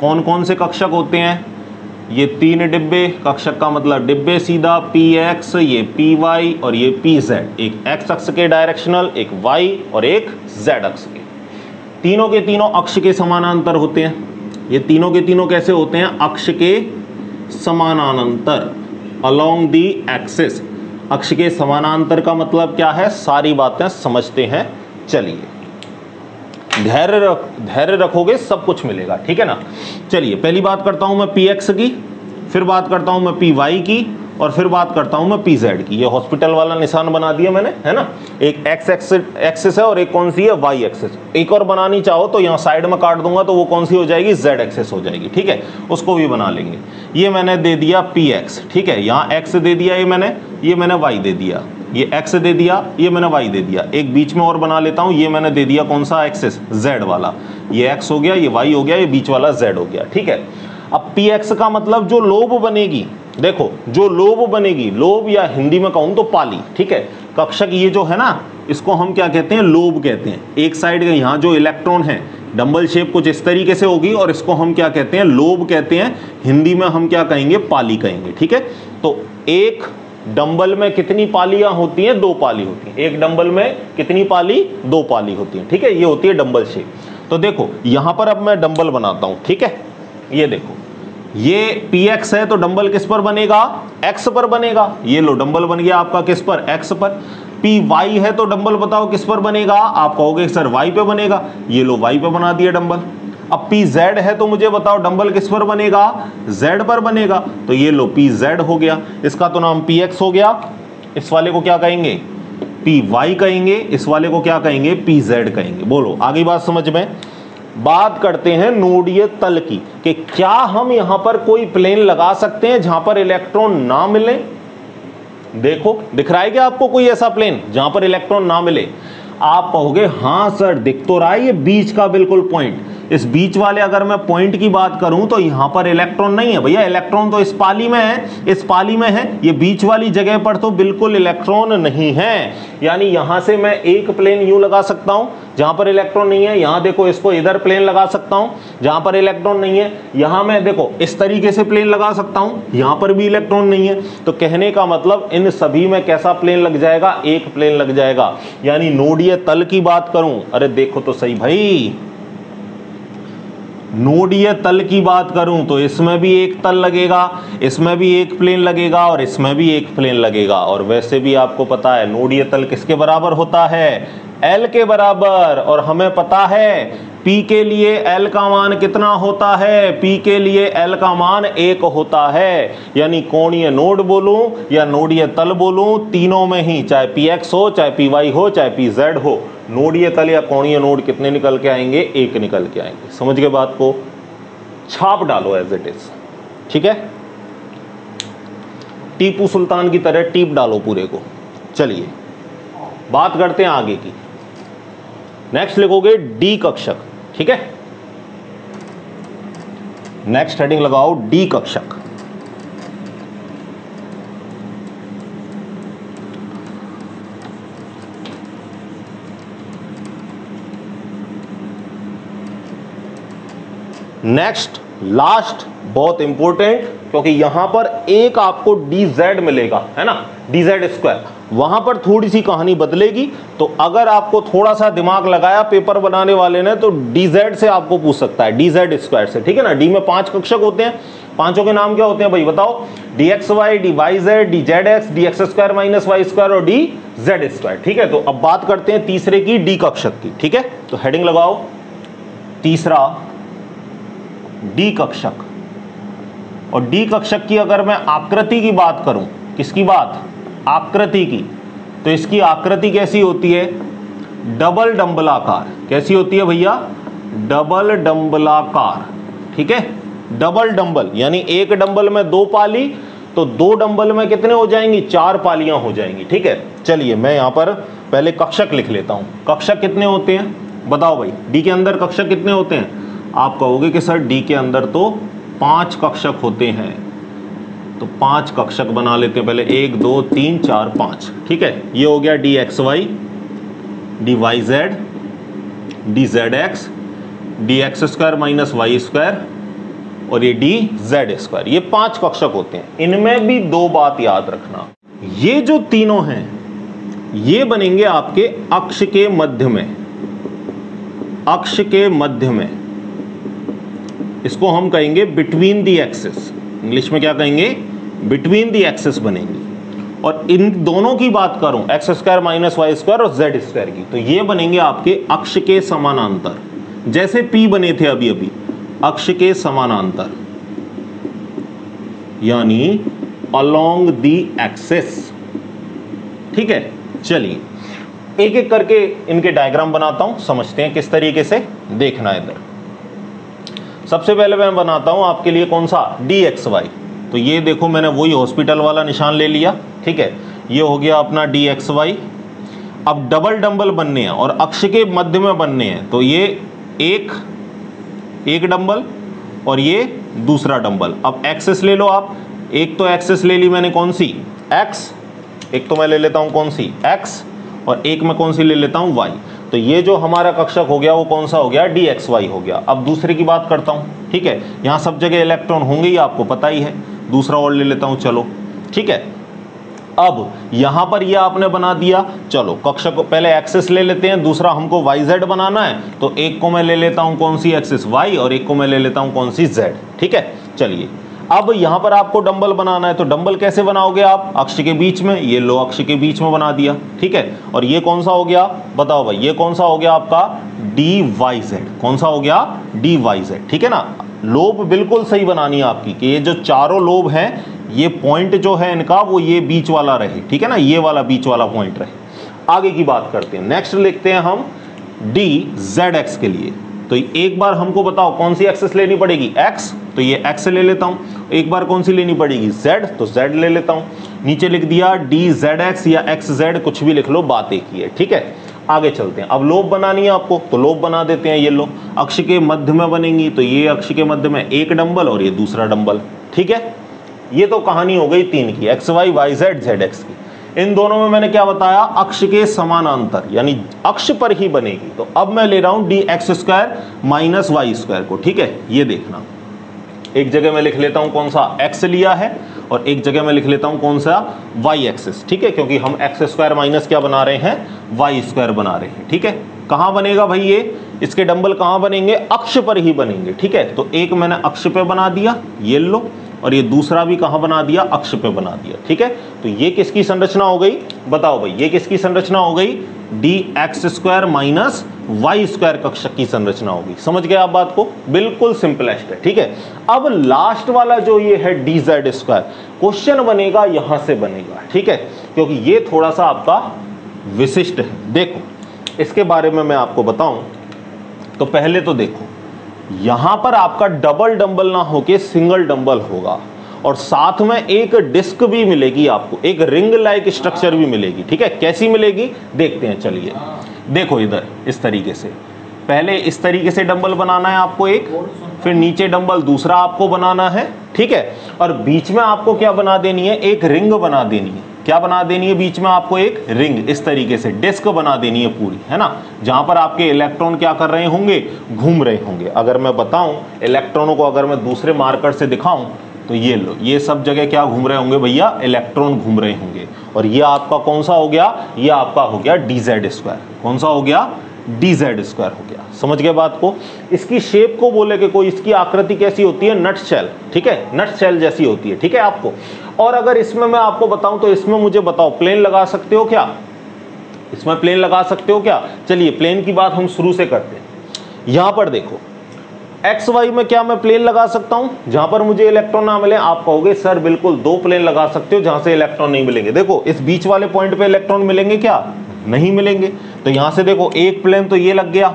कौन कौन से कक्षक होते हैं? ये 3 डिब्बे, कक्षक का मतलब डिब्बे सीधा, Px, ये Py और ये Pz। एक x अक्ष के डायरेक्शनल, एक y और एक z अक्ष के। तीनों के तीनों अक्ष के समानांतर होते हैं। ये तीनों के तीनों कैसे होते हैं? अक्ष के समानांतर, अलोंग दी एक्सिस। अक्ष के समानांतर का मतलब क्या है? सारी बातें समझते हैं। चलिए, धैर्य रखोगे सब कुछ मिलेगा, ठीक है ना। चलिए, पहली बात करता हूं मैं Px की, फिर बात करता हूं मैं Py की, और फिर बात करता हूं मैं Pz की। ये हॉस्पिटल वाला निशान बना दिया मैंने, है ना। एक x एक्सिस है और एक कौन सी है? y axis. एक और बनानी चाहो तो यहाँ साइड में काट दूंगा तो वो कौन सी हो जाएगी? z एक्सिस हो जाएगी, ठीक है। उसको भी बना लेंगे। ये मैंने दे दिया Px, ठीक है। यहाँ x दे दिया ये मैंने y दे दिया, ये x दे दिया, ये मैंने y दे दिया। एक बीच में और बना लेता हूँ, ये मैंने दे दिया कौन सा एक्सिस? z वाला। ये x हो गया, ये y हो गया, ये बीच वाला z हो गया, ठीक है। अब Px का मतलब जो लोब बनेगी, देखो जो लोब बनेगी, लोब या हिंदी में कहूं तो पाली, ठीक है। कक्षक ये जो है ना, इसको हम क्या कहते हैं? लोब कहते हैं। एक साइड का यहाँ जो इलेक्ट्रॉन है, डंबल शेप कुछ इस तरीके से होगी और इसको हम क्या कहते हैं? लोब कहते हैं। हिंदी में हम क्या कहेंगे? पाली कहेंगे, ठीक है। तो एक डंबल में कितनी पालियां होती हैं? 2 पाली होती हैं। एक डंबल में कितनी पाली? 2 पाली होती हैं, ठीक है। ये होती है डंबल शेप। तो देखो यहां पर अब मैं डंबल बनाता हूं, ठीक है। ये देखो, ये Px है तो डंबल किस पर बनेगा? x पर बनेगा। ये लो डंबल बन गया आपका किस पर? x पर। Py है तो डंबल बताओ किस पर बनेगा? आप कहोगे सर y पे बनेगा। ये लो y पे बना दिया डंबल। अब Pz है तो मुझे बताओ डंबल किस पर बनेगा? z पर बनेगा। तो ये लो Pz हो गया, इसका तो नाम Px हो गया। इस वाले को क्या कहेंगे? Py कहेंगे। इस वाले को क्या कहेंगे? Pz कहेंगे। बोलो आगे बात समझ में। बात करते हैं नोडीय तल की, कि क्या हम यहां पर कोई प्लेन लगा सकते हैं जहां पर इलेक्ट्रॉन ना मिले? देखो दिख रहा है क्या आपको कोई ऐसा प्लेन जहां पर इलेक्ट्रॉन ना मिले? आप कहोगे हां सर दिख तो रहा है ये बीच का बिल्कुल पॉइंट। इस बीच वाले अगर मैं पॉइंट की बात करूं तो यहां पर इलेक्ट्रॉन नहीं है भैया। इलेक्ट्रॉन तो इस पाली में है, इस पाली में है। ये बीच वाली जगह पर तो बिल्कुल इलेक्ट्रॉन नहीं है। यानी यहां से मैं एक प्लेन यूं लगा सकता हूं जहां पर इलेक्ट्रॉन नहीं है। यहां देखो इसको इधर प्लेन लगा सकता हूं जहां पर इलेक्ट्रॉन नहीं है। यहां मैं देखो इस तरीके से प्लेन लगा सकता हूं, यहां पर भी इलेक्ट्रॉन नहीं है। तो कहने का मतलब इन सभी में कैसा प्लेन लग जाएगा? एक प्लेन लग जाएगा। यानी नोडीय तल की बात करूं, अरे देखो तो सही भाई, नोडीय तल की बात करूं तो इसमें भी एक तल लगेगा, इसमें भी एक प्लेन लगेगा और इसमें भी एक प्लेन लगेगा। और वैसे भी आपको पता है नोडीय तल किसके बराबर होता है? L के बराबर। और हमें पता है P के लिए L का मान कितना होता है? P के लिए L का मान 1 होता है। यानी कोणीय नोड बोलूं या नोडीय तल बोलूं, तीनों में ही चाहे Px हो, चाहे Py हो, चाहे Pz हो, नोडीय तल या कोणीय नोड कितने निकल के आएंगे? 1 निकल के आएंगे। समझ गए बात को? छाप डालो एज इट इज, ठीक है। टीपू सुल्तान की तरह टीप डालो पूरे को। चलिए बात करते हैं आगे की। नेक्स्ट लिखोगे डी कक्षक, ठीक है। नेक्स्ट हेडिंग लगाओ डी कक्षक। नेक्स्ट लास्ट बहुत इंपॉर्टेंट, क्योंकि यहां पर एक आपको dz मिलेगा, है ना, dz²। वहां पर थोड़ी सी कहानी बदलेगी। तो अगर आपको थोड़ा सा दिमाग लगाया पेपर बनाने वाले ने तो dz से आपको पूछ सकता है, dz² से, ठीक है ना। डी में 5 कक्षक होते हैं, पांचों के नाम क्या होते हैं भाई बताओ? dxy, dyz, dzx, dx² - y² और dz², ठीक है। तो अब बात करते हैं तीसरे की, डी कक्षक की, ठीक है। तो हेडिंग लगाओ तीसरा डी कक्षक। और डी कक्षक की अगर मैं आकृति की बात करूं, किसकी बात? आकृति की, तो इसकी आकृति कैसी होती है? डबल डंबलाकार। कैसी होती है भैया? डबल डंबलाकार, ठीक है। डबल डंबल यानी एक डंबल में 2 पाली, तो 2 डंबल में कितने हो जाएंगी? 4 पालियां हो जाएंगी, ठीक है। चलिए मैं यहां पर पहले कक्षक लिख लेता हूं। कक्षक कितने होते हैं बताओ भाई? डी के अंदर कक्षक कितने होते हैं? आप कहोगे कि सर डी के अंदर तो 5 कक्षक होते हैं। तो 5 कक्षक बना लेते हैं पहले, 1 2 3 4 5, ठीक है। ये हो गया dxy, D Y Z, D Z X, D X square minus Y square और ये डी जेड स्क्वायर। ये 5 कक्षक होते हैं। इनमें भी 2 बात याद रखना, ये जो तीनों हैं ये बनेंगे आपके अक्ष के मध्य में, अक्ष के मध्य में। इसको हम कहेंगे बिटवीन दी एक्सिस, इंग्लिश में क्या कहेंगे, बिटवीन दी एक्सिस बनेंगी। और इन दोनों की बात करूं X square minus Y square और जेड स्क्वायर की, तो ये बनेंगे आपके अक्ष के समानांतर, जैसे पी बने थे अभी अभी, अक्ष के समानांतर यानी अलोंग दी एक्सिस। ठीक है, चलिए एक एक करके इनके डायग्राम बनाता हूं, समझते हैं किस तरीके से देखना है। इधर सबसे पहले मैं बनाता हूं आपके लिए कौन सा, डी एक्स वाई। तो ये देखो मैंने वही हॉस्पिटल वाला निशान ले लिया। ठीक है, ये हो गया अपना डी एक्स वाई। अब डबल डंबल बनने हैं और अक्ष के मध्य में बनने हैं, तो ये एक डंबल और ये दूसरा डंबल। अब एक्सेस ले लो आप, एक तो एक्सेस ले ली मैंने कौन सी, एक्स, एक तो मैं ले लेता हूं कौन सी, एक्स, और एक मैं कौन सी ले लेता हूं, वाई। तो ये जो हमारा कक्षक हो गया वो कौन सा हो गया, डी एक्स वाई हो गया। अब दूसरे की बात करता हूं। ठीक है, यहां सब जगह इलेक्ट्रॉन होंगे ही, आपको पता ही है। दूसरा और ले लेता हूं, चलो। ठीक है, अब यहां पर ये आपने बना दिया। चलो कक्षक को पहले एक्सिस ले लेते हैं, दूसरा हमको वाई जेड बनाना है, तो एक को मैं ले लेता हूं कौन सी, एक्सिस वाई, और एक को मैं ले लेता हूं कौन सी, जेड। ठीक है, चलिए अब यहां पर आपको डंबल बनाना है, तो डंबल कैसे बनाओगे आप, अक्ष के बीच में, ये लो अक्ष के बीच में बना दिया। ठीक है, और ये कौन सा हो गया, बताओ भाई, ये कौन सा हो गया आपका, डी वाई जेड। कौन सा हो गया, डी वाई जेड। ठीक है ना, लोब बिल्कुल सही बनानी है आपकी कि ये जो चारों लोब हैं, ये पॉइंट जो है इनका वो ये बीच वाला रहे। ठीक है ना, ये वाला बीच वाला पॉइंट रहे। आगे की बात करते हैं, नेक्स्ट लिखते हैं हम डी जेड एक्स के लिए। तो एक बार हमको बताओ कौन सी एक्सिस लेनी पड़ेगी, एक्स, तो ये एक्स ले लेता हूं। एक बार कौन सी लेनी पड़ेगी, जेड, तो जेड ले लेता हूं। नीचे लिख दिया डी जेड एक्स या एक्स जेड, कुछ भी लिख लो, बात एक ही है। ठीक है, आगे चलते हैं। अब लोब बनानी है आपको, तो लोब बना देते हैं। ये लो अक्ष के मध्य में बनेंगी, तो ये अक्ष के मध्य में एक डंबल और ये दूसरा डंबल। ठीक है, ये तो कहानी हो गई 3 की, X Y, Y Z, Z X की। इन दोनों में मैंने क्या बताया, अक्ष के समानांतर यानी अक्ष पर ही बनेगी। तो अब मैं ले रहा हूं D X square minus Y square को। ठीक है, ये देखना, एक जगह मैं लिख लेता हूं कौन सा, एक्स लिया है, और एक जगह मैं लिख लेता हूं कौन सा, वाई एक्सिस। ठीक है, क्योंकि हम एक्स स्क्वायर माइनस क्या बना रहे हैं, वाई स्क्वायर बना रहे हैं। ठीक है, कहां बनेगा भाई, ये इसके डंबल कहां बनेंगे, अक्ष पर ही बनेंगे। ठीक है, तो एक मैंने अक्ष पे बना दिया, ये लो, और ये दूसरा भी कहां बना दिया, अक्ष पे बना दिया। ठीक है, तो ये किसकी संरचना हो गई, बताओ भाई, ये किसकी संरचना हो गई, D X square minus Y square कक्षक की संरचना होगी। समझ गए आप बात को, बिल्कुल सिंपलेस्ट है। ठीक है, अब लास्ट वाला जो ये है डी जेड स्क्वायर, क्वेश्चन बनेगा यहां से बनेगा। ठीक है, क्योंकि ये थोड़ा सा आपका विशिष्ट है। देखो इसके बारे में मैं आपको बताऊं तो पहले तो देखो, यहां पर आपका डबल डंबल ना होके सिंगल डंबल होगा, और साथ में एक डिस्क भी मिलेगी आपको, एक रिंग लाइक स्ट्रक्चर भी मिलेगी। ठीक है, कैसी मिलेगी देखते हैं। चलिए देखो इधर इस तरीके से, पहले इस तरीके से डंबल बनाना है आपको एक, फिर नीचे डंबल दूसरा आपको बनाना है। ठीक है, और बीच में आपको क्या बना देनी है, एक रिंग बना देनी है। क्या बना देनी है, बीच में आपको एक रिंग, इस तरीके से डिस्क बना देनी है पूरी, है ना, जहां पर आपके इलेक्ट्रॉन क्या कर रहे होंगे, घूम रहे होंगे। अगर मैं बताऊं इलेक्ट्रॉनों को अगर मैं दूसरे मार्कर से दिखाऊं, तो ये लो, ये सब जगह क्या घूम रहे होंगे भैया, इलेक्ट्रॉन घूम रहे होंगे। और ये आपका कौन सा हो गया, ये आपका हो गया डी जेड स्क्वायर। कौन सा हो गया, डी जेड स्क्वायर हो गया। समझ गए बात को। इसकी शेप को बोले कि कोई, इसकी आकृति कैसी होती है, नट शेल। ठीक है, नट शेल जैसी होती है। ठीक है आपको, और अगर इसमें मैं आपको बताऊं तो इसमें मुझे बताओ प्लेन लगा सकते हो क्या, इसमें प्लेन लगा सकते हो क्या। चलिए प्लेन की बात हम शुरू से करते हैं। यहां पर देखो एक्स वाई में क्या मैं प्लेन लगा सकता हूं, जहां पर मुझे इलेक्ट्रॉन ना मिले। आप कहोगे सर बिल्कुल 2 प्लेन लगा सकते हो जहां से इलेक्ट्रॉन नहीं मिलेंगे। देखो इस बीच वाले पॉइंट पे इलेक्ट्रॉन मिलेंगे क्या, नहीं मिलेंगे। तो यहां से देखो एक प्लेन तो ये लग गया,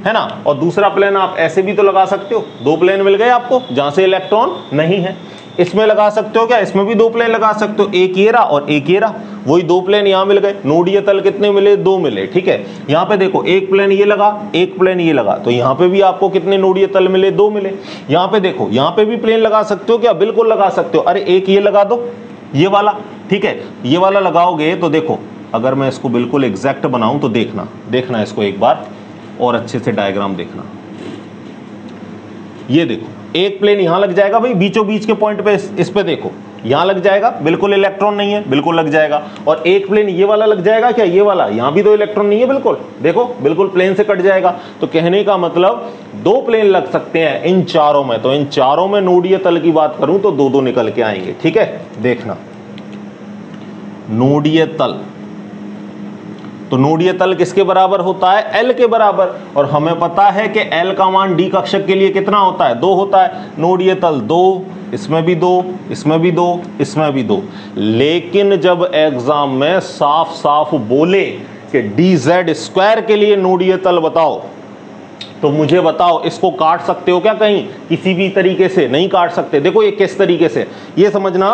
है ना, और दूसरा प्लेन आप ऐसे भी तो लगा सकते हो। 2 प्लेन मिल गए आपको जहां से इलेक्ट्रॉन नहीं है। इसमें लगा सकते हो क्या, इसमें भी 2 प्लेन लगा सकते हो, एक ये रहा और एक ये रहा, वही 2 प्लेन यहां मिल गए। नोडीय तल कितने मिले, 2 मिले। ठीक है, यहां पे देखो एक प्लेन ये लगा, एक प्लेन ये लगा, तो यहां पे भी आपको कितने नोडीय तल मिले, 2 मिले। यहां पे देखो, यहां पे भी प्लेन लगा सकते हो क्या, बिल्कुल लगा सकते हो। अरे एक ये लगा दो, ये वाला। ठीक है, ये वाला लगाओगे तो देखो अगर मैं इसको बिल्कुल एग्जैक्ट बनाऊं तो देखना इसको एक बार और अच्छे से डायग्राम देखना। ये देखो एक प्लेन यहां लग जाएगा भाई, बीचों बीच के पॉइंट पे इस पे देखो यहां लग जाएगा, बिल्कुल इलेक्ट्रॉन नहीं है, बिल्कुल लग जाएगा। और एक प्लेन ये वाला लग जाएगा क्या, ये वाला, यहां भी दो इलेक्ट्रॉन नहीं है, बिल्कुल देखो बिल्कुल प्लेन से कट जाएगा। तो कहने का मतलब दो प्लेन लग सकते हैं इन चारों में। तो इन चारों में नोडीय तल की बात करूं तो दो दो निकल के आएंगे। ठीक है, देखना नोडीय तल, तो नोडीय तल किसके बराबर होता है, L के बराबर। और हमें पता है कि L का मान D कक्षक के लिए कितना होता है, 2 होता है। नोडीय तल 2, इसमें भी 2, इसमें भी 2, इसमें भी 2। लेकिन जब एग्जाम में साफ साफ बोले कि dz² के लिए नोडीय तल बताओ, तो मुझे बताओ इसको काट सकते हो क्या कहीं, किसी भी तरीके से नहीं काट सकते। देखो ये किस तरीके से, ये समझना,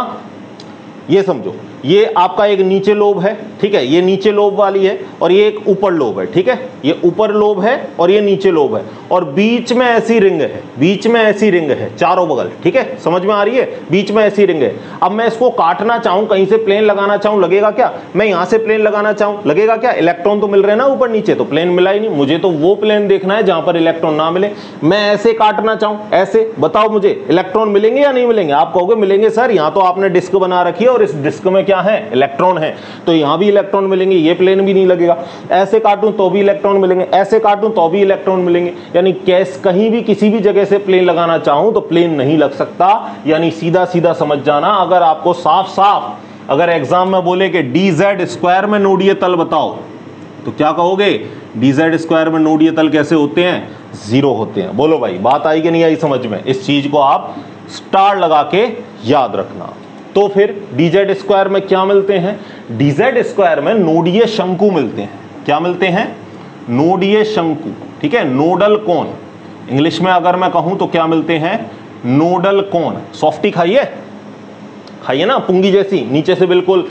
ये समझो, ये आपका एक नीचे लोब है, ठीक है, ये नीचे लोब वाली है, और ये एक ऊपर लोब है। ठीक है, ये ऊपर लोब है और ये नीचे लोब है, और बीच में ऐसी रिंग है, बीच में ऐसी रिंग है चारों बगल। ठीक है, समझ में आ रही है, बीच में ऐसी रिंग है। अब मैं इसको काटना चाहूं, कहीं से प्लेन लगाना चाहूं, लगेगा क्या, मैं यहां से प्लेन लगाना चाहूं, लगेगा क्या, इलेक्ट्रॉन तो मिल रहे हैं ना ऊपर नीचे, तो प्लेन मिला ही नहीं। मुझे तो वो प्लेन देखना है जहां पर इलेक्ट्रॉन ना मिले। मैं ऐसे काटना चाहूं, ऐसे, बताओ मुझे इलेक्ट्रॉन मिलेंगे या नहीं मिलेंगे। आप कहोगे मिलेंगे सर, यहां तो आपने डिस्क बना रखी है और इस डिस्क में क्या है, इलेक्ट्रॉन है, तो यहां भी इलेक्ट्रॉन मिलेंगे, ये प्लेन भी नहीं लगेगा। ऐसे काटूं तो भी इलेक्ट्रॉन मिलेंगे, ऐसे काटूं तो भी इलेक्ट्रॉन मिलेंगे। यानी कहीं भी किसी भी जगह से प्लेन लगाना चाहूं तो प्लेन नहीं लग सकता। यानी सीधा सीधा समझ जाना, अगर आपको साफ साफ अगर एग्जाम में बोले कि dz² में नोडीय तल बताओ, तो क्या कहोगे, dz² में नोडीय तल कैसे होते हैं, 0 होते हैं। बोलो भाई बात आई कि नहीं आई समझ में, इस चीज को आप स्टार लगा के याद रखना। तो फिर dz² में क्या मिलते हैं, dz² में नोडीय शंकु मिलते हैं। क्या मिलते हैं, नोडीय शंकु। ठीक है, नोडल कोन, इंग्लिश में अगर मैं कहूं तो क्या मिलते हैं, नोडल कोन। सॉफ्टी खाइए, खाइए ना, पुंगी जैसी, नीचे से बिल्कुल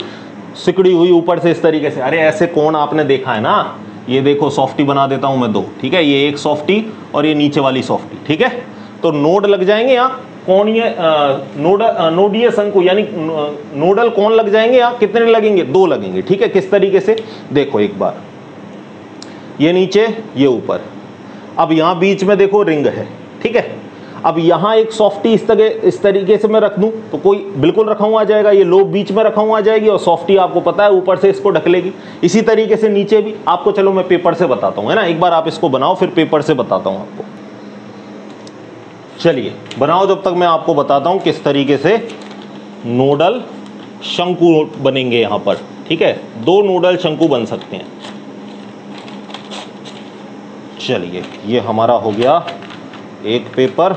सिकड़ी हुई, ऊपर से इस तरीके से। अरे ऐसे कोन आपने देखा है ना, ये देखो सॉफ्टी बना देता हूं मैं 2। ठीक है, ये एक सॉफ्टी और ये नीचे वाली सॉफ्टी। ठीक है, तो नोड लग जाएंगे यहाँ, कोणीय नोडीय शंकु यानी नोडल कोण लग जाएंगे। यहाँ कितने लगेंगे, 2 लगेंगे। ठीक है, किस तरीके से, देखो एक बार, ये नीचे ये ऊपर। अब यहाँ बीच में देखो रिंग है। ठीक है, अब यहाँ एक सॉफ्टी इस तरीके से मैं रख दूं तो कोई बिल्कुल रखा हुआ आ जाएगा, ये लोब बीच में रखा हुआ आ जाएगी, और सॉफ्टी आपको पता है ऊपर से इसको ढक लेगी। इसी तरीके से नीचे भी आपको, चलो मैं पेपर से बताता हूँ, है ना, एक बार आप इसको बनाओ फिर पेपर से बताता हूँ आपको। चलिए बनाओ, जब तक मैं आपको बताता हूं किस तरीके से नोडल शंकु बनेंगे यहां पर। ठीक है, 2 नोडल शंकु बन सकते हैं। चलिए ये हमारा हो गया एक पेपर,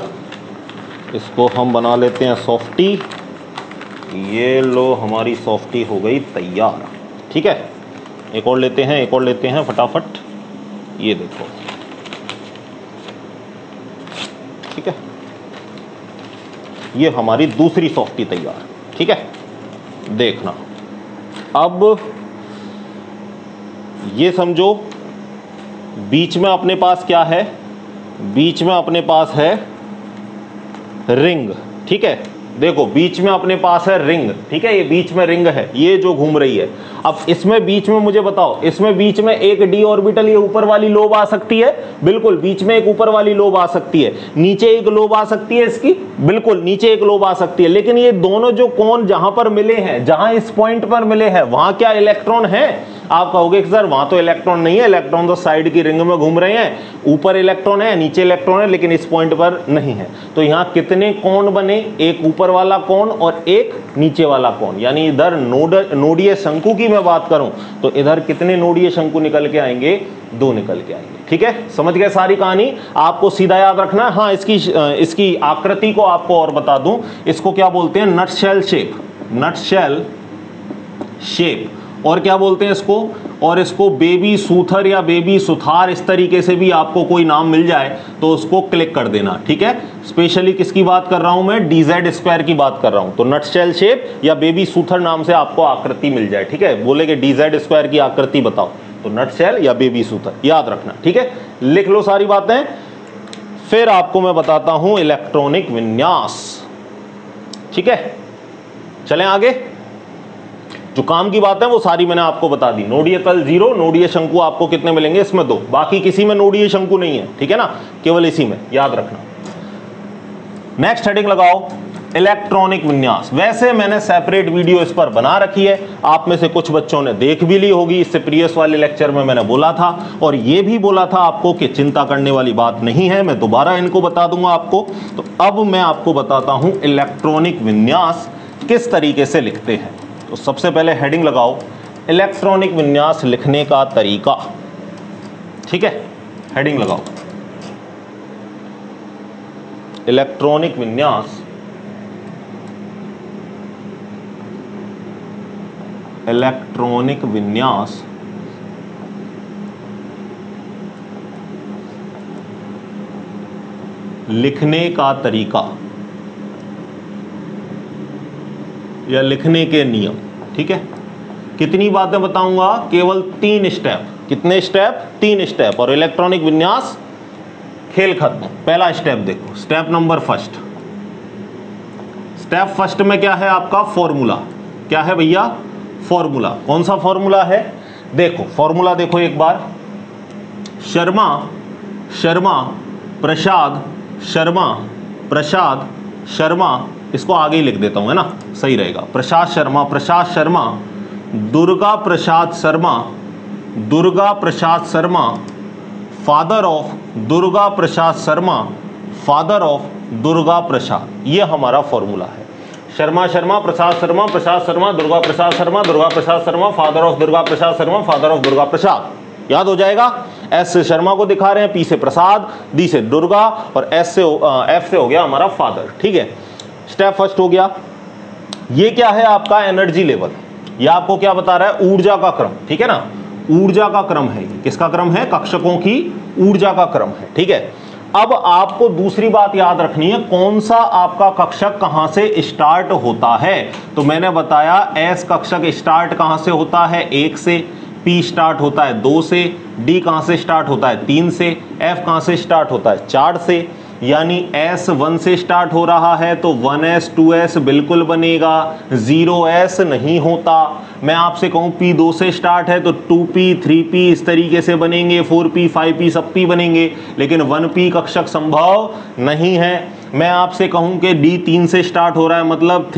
इसको हम बना लेते हैं सॉफ्टी। ये लो हमारी सॉफ्टी हो गई तैयार। ठीक है, एक और लेते हैं, एक और लेते हैं फटाफट। ये देखो, ठीक है, ये हमारी दूसरी सॉफ्टी तैयार। ठीक है, देखना, अब ये समझो बीच में अपने पास क्या है, बीच में अपने पास है रिंग। ठीक है, देखो बीच में अपने पास है रिंग। ठीक है, ये बीच में रिंग है, ये जो घूम रही है। अब इसमें बीच में मुझे बताओ, इसमें बीच में एक d ऑर्बिटल, ये ऊपर वाली लोब आ सकती है, बिल्कुल बीच में एक ऊपर वाली लोब आ सकती है, नीचे एक लोब आ सकती है इसकी, बिल्कुल नीचे एक लोब आ सकती है। लेकिन ये दोनों जो कोण जहां पर मिले हैं, जहां इस पॉइंट पर मिले हैं, वहां क्या इलेक्ट्रॉन है? आप कहोगे कि सर वहां तो इलेक्ट्रॉन नहीं है, इलेक्ट्रॉन तो साइड की रिंग में घूम रहे हैं, ऊपर इलेक्ट्रॉन है नीचे इलेक्ट्रॉन है, लेकिन इस पॉइंट पर नहीं है। तो यहाँ कितने कोण बने, एक ऊपर वाला कोण और एक नीचे वाला कोण। यानी इधर नोडीय शंकु की मैं बात करूं तो इधर कितने नोडीय शंकु निकल के आएंगे, 2 निकल के आएंगे। ठीक है, समझ गए सारी कहानी, आपको सीधा याद रखना। हाँ, इसकी आकृति को आपको और बता दूं, इसको क्या बोलते हैं, नटशेल शेप, नटशेल शेप। और क्या बोलते हैं इसको, और इसको बेबी सूथर या बेबी सुथार, इस तरीके से भी आपको कोई नाम मिल जाए तो उसको क्लिक कर देना। ठीक है, स्पेशली किसकी बात कर रहा हूं मैं, dz² की बात कर रहा हूं। तो नटशेल शेप या बेबी सूथर नाम से आपको आकृति मिल जाए। ठीक है, बोले कि dz² की आकृति बताओ, तो नटशेल या बेबी सूथर याद रखना। ठीक है, लिख लो सारी बातें, फिर आपको मैं बताता हूं इलेक्ट्रॉनिक विन्यास। ठीक है, चलें आगे। जो काम की बात है वो सारी मैंने आपको बता दी। नोडीय तल 0, नोडीय शंकु आपको कितने मिलेंगे, इसमें 2, बाकी किसी में नोडीय शंकु नहीं है, ठीक है ना, केवल इसी में, याद रखना। नेक्स्ट हेडिंग लगाओ, इलेक्ट्रॉनिक विन्यास। वैसे मैंने सेपरेट वीडियो इस पर बना रखी है, आप में से कुछ बच्चों ने देख भी ली होगी, इससे प्रीवियस वाले लेक्चर में मैंने बोला था, और ये भी बोला था आपको कि चिंता करने वाली बात नहीं है, मैं दोबारा इनको बता दूंगा आपको। तो अब मैं आपको बताता हूं इलेक्ट्रॉनिक विन्यास किस तरीके से लिखते हैं। तो सबसे पहले हेडिंग लगाओ, इलेक्ट्रॉनिक विन्यास लिखने का तरीका, ठीक है, हेडिंग लगाओ, इलेक्ट्रॉनिक विन्यास, इलेक्ट्रॉनिक विन्यास लिखने का तरीका या लिखने के नियम, ठीक है। कितनी बातें बताऊंगा, केवल 3 स्टेप। कितने स्टेप, 3 स्टेप, और इलेक्ट्रॉनिक विन्यास खेल खत्म। पहला स्टेप देखो, step number first. Step first में क्या है आपका, फॉर्मूला। क्या है भैया, फॉर्मूला। कौन सा फॉर्मूला है, देखो फॉर्मूला देखो एक बार, शर्मा शर्मा प्रसाद शर्मा प्रसाद शर्मा, इसको आगे ही लिख देता हूं, है ना, सही रहेगा। Prasad Sharma Durga Prasad Sharma, Durga Prasad Sharma father of Durga Prasad Sharma, father of Durga Prasad, ये हमारा फॉर्मूला है। Sharma Sharma Prasad Sharma, Prasad Sharma Durga Prasad Sharma, Durga Prasad Sharma father of Durga Prasad Sharma, father of Durga Prasad. याद हो जाएगा। एस से शर्मा को दिखा रहे हैं, पी से प्रसाद, डी से दुर्गा, और एस से एफ से हो गया हमारा फादर, ठीक है। स्टेप फर्स्ट हो गया। ये क्या है आपका, एनर्जी लेवल। ये आपको क्या बता रहा है, ऊर्जा का क्रम, ठीक है ना, ऊर्जा का क्रम है। किसका क्रम है, कक्षकों की ऊर्जा का क्रम है, ठीक है। अब आपको दूसरी बात याद रखनी है, कौन सा आपका कक्षक कहां से स्टार्ट होता है। तो मैंने बताया एस कक्षक स्टार्ट कहां से होता है, 1 से, पी स्टार्ट होता है 2 से, डी कहां से स्टार्ट होता है 3 से, एफ कहां से स्टार्ट होता है 4 से। यानी एस 1 से स्टार्ट हो रहा है तो 1s 2s बिल्कुल बनेगा, 0s नहीं होता। मैं आपसे कहूं पी 2 से स्टार्ट है तो 2p 3p इस तरीके से बनेंगे, 4p 5p सब p बनेंगे, लेकिन 1p कक्षक संभव नहीं है। मैं आपसे कहूं कि डी 3 से स्टार्ट हो रहा है, मतलब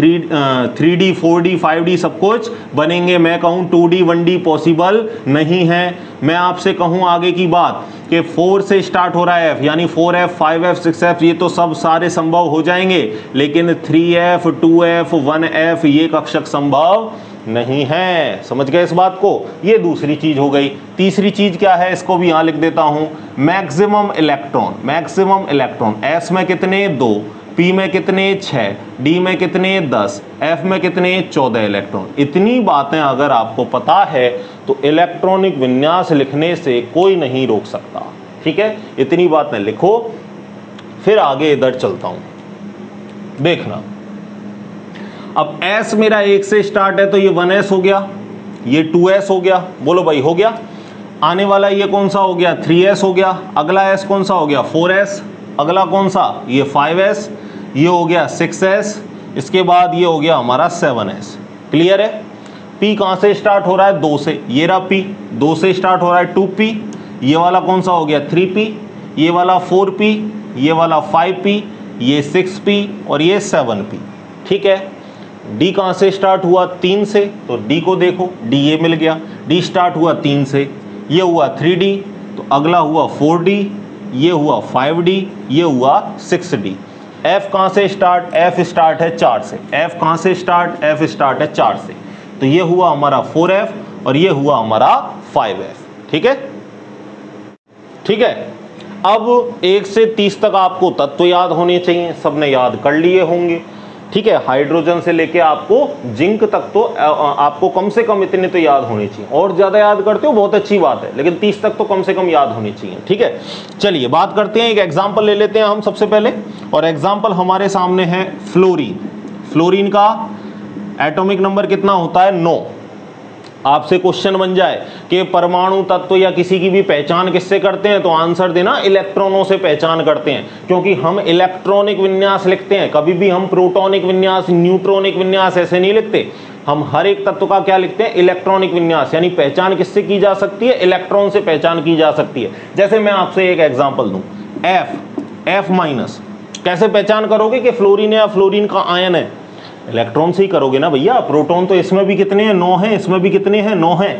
3d 4d 5d सब कुछ बनेंगे। मैं कहूं 2d 1d पॉसिबल नहीं है। मैं आपसे कहूं आगे की बात कि 4 से स्टार्ट हो रहा है f, यानी 4f 5f 6f ये तो सब सारे संभव हो जाएंगे, लेकिन 3f 2f 1f ये कक्षक संभव नहीं है। समझ गए इस बात को। ये दूसरी चीज हो गई। तीसरी चीज क्या है, इसको भी यहां लिख देता हूं, maximum electron. Maximum electron, S में कितने 2, पी में कितने 6, डी में कितने 10, एफ में कितने 14 इलेक्ट्रॉन। इतनी बातें अगर आपको पता है तो इलेक्ट्रॉनिक विन्यास लिखने से कोई नहीं रोक सकता, ठीक है। इतनी बातें लिखो, फिर आगे इधर चलता हूं, देखना। अब S मेरा 1 से स्टार्ट है तो ये 1s हो गया, ये 2s हो गया, बोलो भाई हो गया। आने वाला ये कौन सा हो गया, 3s हो गया। अगला s कौन सा हो गया, 4s। अगला कौन सा, ये 5s। ये हो गया 6s। इसके बाद ये हो गया हमारा 7s। क्लियर है। P कहाँ से स्टार्ट हो रहा है, 2 से, ये रहा P, 2 से स्टार्ट हो रहा है 2p। ये वाला कौन सा हो गया 3p, ये वाला 4p, ये वाला 5p, ये 6p और ये 7p, ठीक है। D कहाँ से स्टार्ट हुआ 3 से, तो D को देखो, D ये मिल गया। D स्टार्ट हुआ 3 से, ये हुआ 3D, तो अगला हुआ 4D, ये हुआ 5D, ये हुआ 6D। F कहाँ से स्टार्ट, F स्टार्ट है 4 से। F कहाँ से स्टार्ट, F स्टार्ट है 4 से, तो ये हुआ हमारा 4F और ये हुआ हमारा 5F, ठीक है। ठीक है। अब 1 से 30 तक आपको तत्व याद होने चाहिए, सबने याद कर लिए होंगे, ठीक है। हाइड्रोजन से लेके आपको जिंक तक तो आपको कम से कम इतने तो याद होने चाहिए। और ज्यादा याद करते हो बहुत अच्छी बात है, लेकिन 30 तक तो कम से कम याद होनी चाहिए, ठीक है। चलिए बात करते हैं, एक एग्जांपल ले लेते हैं हम सबसे पहले, और एग्जांपल हमारे सामने है फ्लोरीन। फ्लोरीन का एटॉमिक नंबर कितना होता है, 9। आपसे क्वेश्चन बन जाए कि परमाणु तत्व या किसी की भी पहचान किससे करते हैं, तो आंसर देना इलेक्ट्रॉनों से पहचान करते हैं, क्योंकि हम इलेक्ट्रॉनिक विन्यास लिखते हैं। कभी भी हम प्रोटॉनिक विन्यास, न्यूट्रॉनिक विन्यास ऐसे नहीं लिखते। हम हर एक तत्व का क्या लिखते हैं, इलेक्ट्रॉनिक विन्यास, यानी पहचान किससे की जा सकती है, इलेक्ट्रॉन से पहचान की जा सकती है। जैसे मैं आपसे एक एग्जांपल दूं, F माइनस, कैसे पहचान करोगे कि फ्लोरीन या फ्लोरीन का आयन है, इलेक्ट्रॉन से ही करोगे ना भैया। प्रोटॉन तो इसमें भी कितने हैं, 9 हैं, इसमें भी कितने हैं, 9 हैं,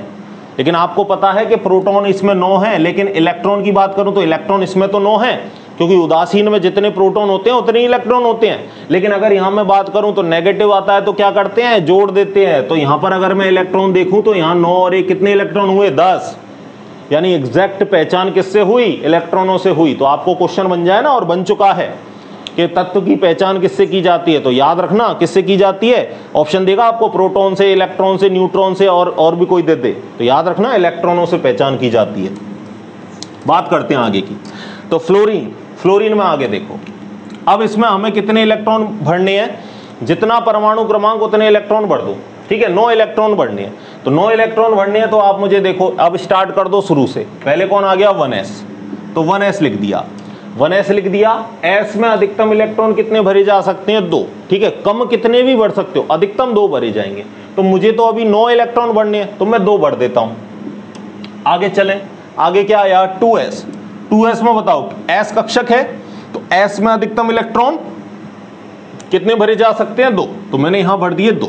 लेकिन आपको पता है कि प्रोटॉन इसमें 9 हैं, लेकिन इलेक्ट्रॉन की बात करूं तो इलेक्ट्रॉन इसमें तो 9 हैं, क्योंकि उदासीन में जितने प्रोटॉन होते हैं उतने इलेक्ट्रॉन होते हैं। लेकिन अगर यहां मैं बात करूं तो नेगेटिव आता है तो क्या करते हैं, जोड़ देते हैं। तो यहां पर अगर मैं इलेक्ट्रॉन देखूं तो यहां 9 और 1 कितने इलेक्ट्रॉन हुए, 10, यानी एग्जैक्ट पहचान किससे हुई, इलेक्ट्रॉनों से हुई। तो आपको क्वेश्चन बन जाए ना, और बन चुका है, कि तत्व की पहचान किससे की जाती है, तो याद रखना किससे की जाती है। ऑप्शन देगा आपको प्रोटॉन से, इलेक्ट्रॉन से, न्यूट्रॉन से, और भी कोई दे दे, तो याद रखना इलेक्ट्रॉनों से पहचान की जाती है। बात करते हैं आगे की। तो फ्लोरीन में आगे देखो, अब इसमें हमें कितने इलेक्ट्रॉन भरने हैं, जितना परमाणु क्रमांक उतने इलेक्ट्रॉन भर दो, ठीक है। 9 इलेक्ट्रॉन भरने हैं, तो 9 इलेक्ट्रॉन भरने हैं। तो आप मुझे देखो, अब स्टार्ट कर दो शुरू से। पहले कौन आ गया, 1s, तो 1s लिख दिया, 1s लिख दिया। s में अधिकतम इलेक्ट्रॉन कितने भरे जा सकते हैं, 2, ठीक है। कम कितने भी भर सकते हो, अधिकतम 2 भरे जाएंगे। तो मुझे तो अभी 9 इलेक्ट्रॉन भरने हैं, तो मैं 2 भर देता हूं। आगे चलें, आगे क्या आया, 2s में बताओ, s कक्षक है, तो s में अधिकतम इलेक्ट्रॉन कितने भरे जा सकते हैं, 2, तो मैंने यहां भर दिए 2।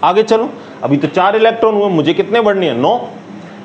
आगे चलो, अभी तो 4 इलेक्ट्रॉन हुए, मुझे कितने भरने हैं, 9।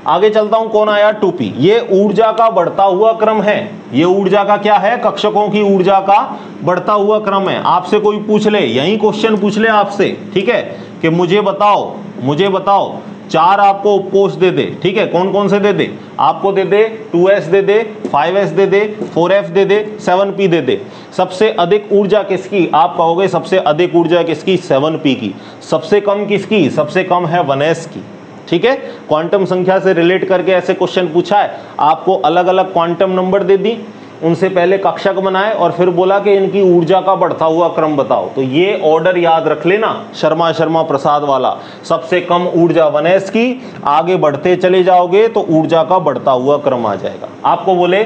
आगे चलता हूं, कौन आया, 2p। ये ऊर्जा का बढ़ता हुआ क्रम है, ये ऊर्जा का क्या है, कक्षकों की ऊर्जा का बढ़ता हुआ क्रम है। आपसे कोई पूछ ले, यही क्वेश्चन पूछ ले आपसे, ठीक है, कि मुझे बताओ 4 आपको उपकोष दे दे, ठीक है, कौन कौन से दे दे, आपको दे दे 2s दे दे, 5s दे दे, 4f दे दे, 7p दे दे। सबसे अधिक ऊर्जा किसकी, आप कहोगे सबसे अधिक ऊर्जा किसकी, 7p की। सबसे कम किसकी, सबसे कम है 1s की, ठीक है। क्वांटम संख्या से रिलेट करके ऐसे क्वेश्चन पूछा है, आपको अलग अलग क्वांटम नंबर दे दी, उनसे पहले कक्षक बनाए और फिर बोला कि इनकी ऊर्जा का बढ़ता हुआ क्रम बताओ। तो ये ऑर्डर याद रख लेना, शर्मा प्रसाद वाला। सबसे कम ऊर्जा 1s की, आगे बढ़ते चले जाओगे तो ऊर्जा का बढ़ता हुआ क्रम आ जाएगा। आपको बोले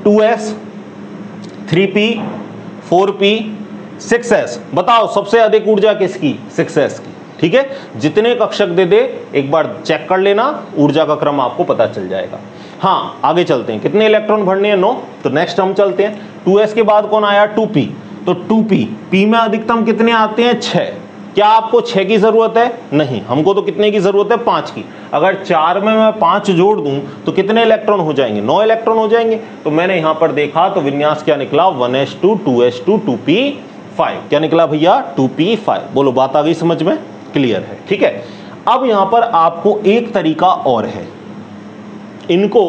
2s, 3p, 4p, 6s, बताओ सबसे अधिक ऊर्जा किसकी, 6s की, ठीक है। जितने कक्षक दे दे एक बार चेक कर लेना, ऊर्जा का क्रम आपको पता चल जाएगा। हाँ, आगे चलते हैं, कितने इलेक्ट्रॉन भरने हैं, 9। तो नेक्स्ट हम चलते हैं, 2s के बाद कौन आया, 2p। तो 2p, p में अधिकतम कितने आते हैं, 6। क्या आपको 6 की जरूरत है, नहीं, हमको तो कितने की जरूरत है, 5 की। अगर 4 में मैं 5 जोड़ दूं तो कितने इलेक्ट्रॉन हो जाएंगे, 9 इलेक्ट्रॉन हो जाएंगे। तो मैंने यहां पर देखा तो विन्यास क्या निकला, 1s2 2s2 2p5। क्या निकला भैया, 2p5। बोलो बात आ गई समझ में, क्लियर है, ठीक है। अब यहां पर आपको एक तरीका और है, इनको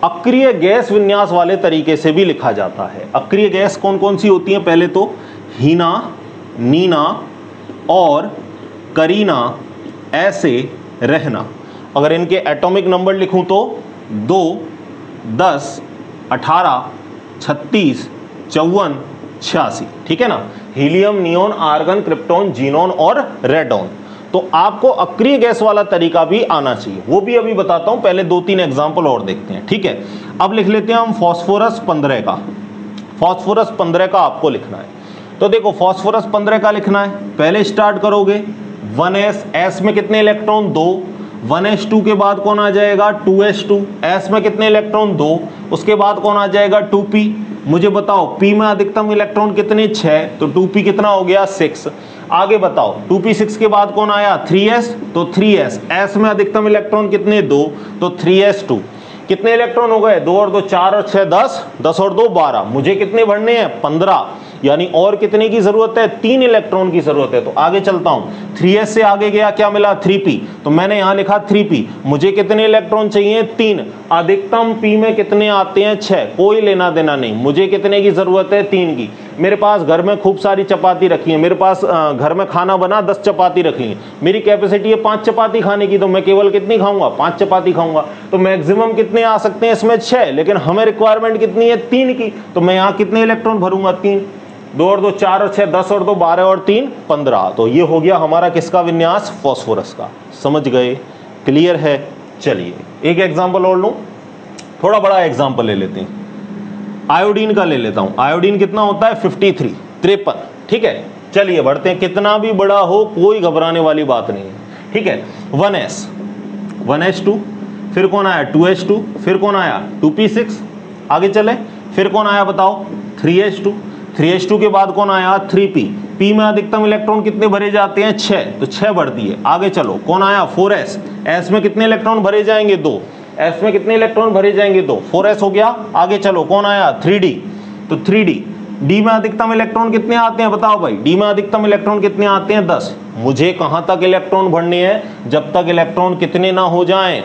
अक्रिय गैस विन्यास वाले तरीके से भी लिखा जाता है। अक्रिय गैस कौन कौन सी होती हैं, पहले तो हीना, नीना और करीना, ऐसे रहना। अगर इनके एटॉमिक नंबर लिखूं तो 2, 10, 18, 36, 54, 86, ठीक है ना। Helium, neon, argon, krypton, xenon और रेडॉन। तो आपको अक्रिय गैस वाला तरीका भी आना चाहिए, वो भी अभी बताता हूं, पहले 2-3 एग्जांपल और देखते हैं, ठीक है। अब लिख लेते हैं हम फास्फोरस 15 का। फास्फोरस 15 का आपको लिखना है, तो देखो फास्फोरस 15 का लिखना है, पहले स्टार्ट करोगे 1s, s में कितने इलेक्ट्रॉन, 2। 1s2 के बाद कौन आ जाएगा, 2s2, s में कितने इलेक्ट्रॉन, 2। उसके बाद कौन आ जाएगा, 2p। मुझे बताओ p में अधिकतम इलेक्ट्रॉन कितने, 6, तो 2p कितना हो गया, 6। आगे बताओ 2p6 के बाद कौन आया, 3s, तो 3s, s में अधिकतम इलेक्ट्रॉन कितने, 2, तो 3s2। कितने इलेक्ट्रॉन हो गए, 2 और 2 4 और 6 10, 10 और 2 12। मुझे कितने भरने हैं, 15, यानी और कितने की जरूरत है, 3 इलेक्ट्रॉन की जरूरत है। तो आगे चलता हूं, 3s से आगे गया, क्या मिला, 3p, तो मैंने यहां लिखा 3p। मुझे कितने इलेक्ट्रॉन चाहिए, 3। अधिकतम p में कितने आते हैं, 6, कोई लेना देना नहीं। मुझे कितने की जरूरत है, 3 की। मेरे पास घर में खूब सारी चपाती रखी है, मेरे पास घर में खाना बना, 10 चपाती रख ली, मेरी कैपेसिटी है 5 चपाती खाने की, तो मैं केवल कितनी खाऊंगा, 5 चपाती खाऊंगा। तो मैक्सिमम कितने आ सकते हैं इसमें, 6, लेकिन हमें रिक्वायरमेंट कितनी है, 3 की। तो मैं यहाँ कितने इलेक्ट्रॉन भरूंगा, 3। 2 और 2 4 और 6 10 और 2 12 और 3 15। तो ये हो गया हमारा किसका विन्यास, फास्फोरस का। समझ गए, क्लियर है। चलिए एक एग्जांपल और लूं, थोड़ा बड़ा एग्जांपल ले लेते हैं, आयोडीन का ले लेता हूं। आयोडीन कितना होता है, 53, ठीक है। चलिए बढ़ते हैं, कितना भी बड़ा हो कोई घबराने वाली बात नहीं है, ठीक है। 1s 1s2, फिर कौन आया 2s2, फिर कौन आया 2p6, आगे चले, फिर कौन आया बताओ 3s2, 3s2 के बाद कौन आया 3p, p में अधिकतम इलेक्ट्रॉन कितने भरे जाते हैं 6, तो 6 भर दिए। आगे चलो कौन आया 4s, s में कितने इलेक्ट्रॉन भरे जाएंगे 2, s में कितने इलेक्ट्रॉन भरे जाएंगे 2, 4s हो गया। आगे चलो कौन आया 3d, तो 3d, d में अधिकतम इलेक्ट्रॉन कितने आते हैं बताओ भाई, d में अधिकतम इलेक्ट्रॉन कितने आते हैं 10। मुझे कहां तक इलेक्ट्रॉन भरने हैं, जब तक इलेक्ट्रॉन कितने ना हो जाएं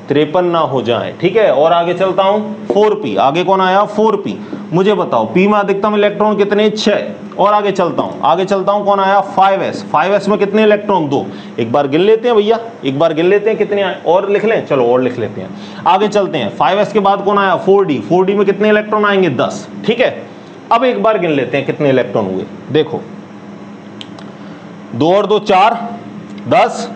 53 ना हो जाए, ठीक है। और आगे चलता हूं 4p, आगे कौन आया 4p, मुझे बताओ p में अधिकतम इलेक्ट्रॉन कितने 6। और आगे चलता हूं कौन आया 5s, 5s में कितने इलेक्ट्रॉन 2, एक बार गिन लेते हैं भैया, एक बार गिन लेते हैं कितने आए, और लिख लें, चलो और लिख लेते हैं। आगे चलते हैं 5s के बाद कौन आया 4d, 4d में कितने इलेक्ट्रॉन आएंगे 10, ठीक है। अब एक बार गिन लेते हैं कितने इलेक्ट्रॉन हुए, देखो 2 और 2 4, 10,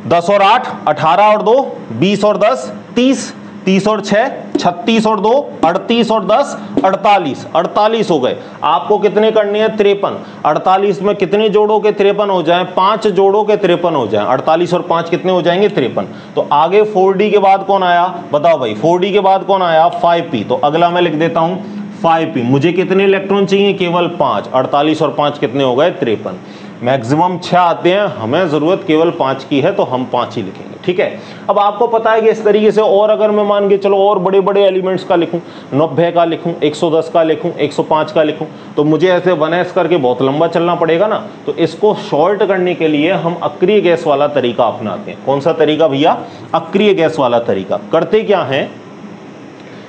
10 और 8 18 और 2 20 और 10 30, 30 और 6 36 और 2 38 और 10 48, 48 हो गए। आपको कितने करने हैं 53, 48 में कितने जोड़ों के 53 हो जाएं, 5 जोड़ों के 53 हो जाएं, 48 और 5 कितने हो जाएंगे 53। तो आगे 4d के बाद कौन आया बताओ भाई, 4d के बाद कौन आया 5p, तो अगला मैं लिख देता हूं 5p, मुझे कितने इलेक्ट्रॉन चाहिए केवल 5, 48 और 5 कितने हो गए 53। मैक्सिमम 6 आते हैं, हमें जरूरत केवल 5 की है तो हम 5 ही लिखेंगे, ठीक है। अब आपको पता है कि इस तरीके से, और अगर मैं मान के चलो और बड़े बड़े एलिमेंट्स का लिखूं, 90 का लिखूं, 110 का लिखूं, 105 का लिखूं, तो मुझे ऐसे 1s करके बहुत लंबा चलना पड़ेगा ना। तो इसको शॉर्ट करने के लिए हम अक्रिय गैस वाला तरीका अपनाते हैं। कौन सा तरीका भैया, अक्रिय गैस वाला तरीका। करते क्या है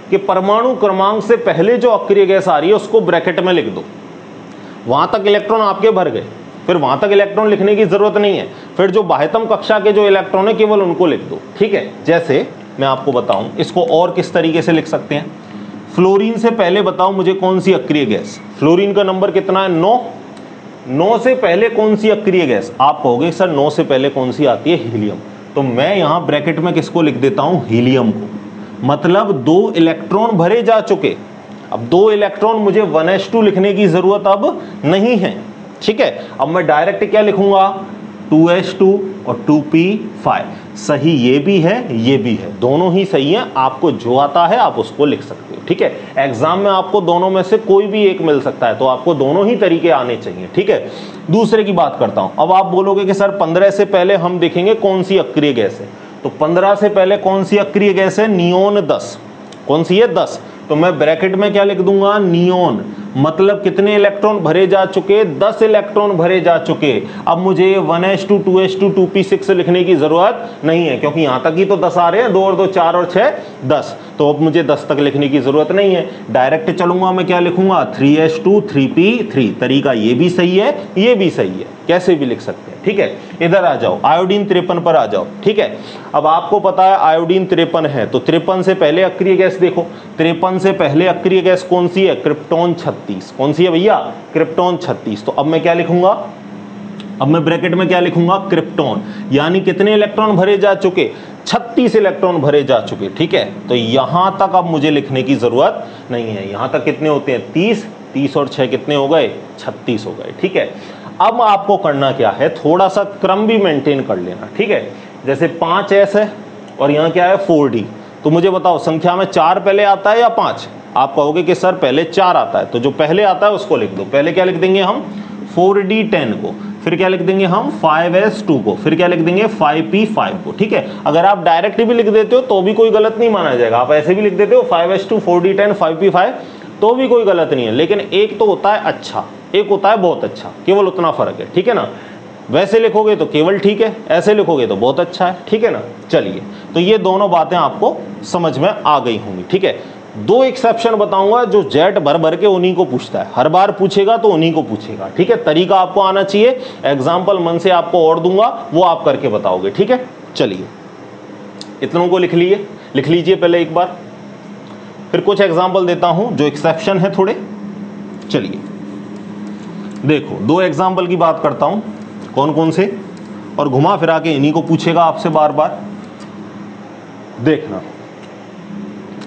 कि परमाणु क्रमांक से पहले जो अक्रिय गैस आ रही है उसको ब्रैकेट में लिख दो, वहां तक इलेक्ट्रॉन आपके भर गए, फिर वहां तक इलेक्ट्रॉन लिखने की जरूरत नहीं है, फिर जो बाह्यतम कक्षा के जो इलेक्ट्रॉन है केवल उनको लिख दो, ठीक है। जैसे मैं आपको बताऊं इसको और किस तरीके से लिख सकते हैं। फ्लोरीन से पहले बताओ मुझे कौन सी अक्रिय गैस, फ्लोरीन का नंबर कितना है 9, 9 से पहले कौन सी अक्रिय गैस, आप कहोगे सर 9 से पहले कौन सी आती है, हीलियम। तो मैं यहां ब्रैकेट में किसको लिख देता हूं, हीलियम को, मतलब 2 इलेक्ट्रॉन भरे जा चुके। अब 2 इलेक्ट्रॉन मुझे 1s2 लिखने की जरूरत अब नहीं है, ठीक है। अब मैं डायरेक्ट क्या लिखूंगा 2s2 और 2p5, सही ये भी है ये भी है, दोनों ही सही है, आपको जो आता है आप उसको लिख सकते हो, ठीक है। एग्जाम में आपको दोनों में से कोई भी एक मिल सकता है, तो आपको दोनों ही तरीके आने चाहिए, ठीक है। दूसरे की बात करता हूं। अब आप बोलोगे कि सर 15 से पहले हम देखेंगे कौन सी अक्रिय गैस है, तो 15 से पहले कौन सी अक्रिय गैस है, नियोन 10, कौन सी है 10, तो मैं ब्रैकेट में क्या लिख दूंगा नियोन, मतलब कितने इलेक्ट्रॉन भरे जा चुके, 10 इलेक्ट्रॉन भरे जा चुके। अब मुझे 1s2 2s2 2p6 लिखने की जरूरत नहीं है, क्योंकि यहां तक ही तो 10 आ रहे हैं, 2 और 2 4 और 6 10, तो अब मुझे 10 तक लिखने की जरूरत नहीं है। डायरेक्ट चलूंगा, मैं क्या लिखूंगा 3s2 3p3, तरीका ये भी सही है ये भी सही है, कैसे भी लिख सकते हैं, ठीक है। इधर आ जाओ, आयोडीन 53 पर आ जाओ, ठीक है। अब आपको पता है आयोडीन 53 है, तो 53 से पहले अक्रिय गैस देखो, 53 से पहले अक्रिय गैस कौन सी है, क्रिप्टॉन 36, कौन सी है भैया क्रिप्टॉन 36। तो अब मैं क्या लिखूंगा, अब मैं ब्रैकेट में क्या लिखूंगा क्रिप्टॉन, यानी कितने इलेक्ट्रॉन भरे जा चुके, 36 इलेक्ट्रॉन भरे जा चुके, ठीक है। तो यहां तक अब मुझे लिखने की जरूरत नहीं है, यहां तक कितने होते हैं 30, 30 और 6 कितने हो गए 36 हो गए, ठीक है। अब आपको करना क्या है, थोड़ा सा क्रम भी मेंटेन कर लेना, ठीक है। जैसे 5s है और यहाँ क्या है 4d, तो मुझे बताओ संख्या में 4 पहले आता है या 5, आप कहोगे कि सर पहले 4 आता है, तो जो पहले आता है उसको लिख दो। पहले क्या लिख देंगे हम 4d10 को, फिर क्या लिख देंगे हम 5s2 को, फिर क्या लिख देंगे 5p5 को, ठीक है। अगर आप डायरेक्ट भी लिख देते हो तो भी कोई गलत नहीं माना जाएगा, आप ऐसे भी लिख देते हो 5s2 4d10 5p5 तो भी कोई गलत नहीं है, लेकिन एक तो होता है अच्छा, एक होता है बहुत अच्छा, केवल उतना फर्क है, ठीक है ना। वैसे लिखोगे तो केवल ठीक है, ऐसे लिखोगे तो बहुत अच्छा है, ठीक है ना। चलिए, तो ये दोनों बातें आपको समझ में आ गई होंगी, ठीक है। 2 एक्सेप्शन बताऊंगा जो जेट भर भर के उन्हीं को पूछता है, हर बार पूछेगा तो उन्हीं को पूछेगा, ठीक है। तरीका आपको आना चाहिए, एग्जाम्पल मन से आपको और दूंगा, वो आप करके बताओगे, ठीक है। चलिए, इतनों को लिख लीजिए पहले एक बार, फिर कुछ एग्जाम्पल देता हूं जो एक्सेप्शन है थोड़े। चलिए देखो, 2 एग्जाम्पल की बात करता हूं, कौन कौन से, और घुमा फिरा के इन्हीं को पूछेगा आपसे बार बार, देखना।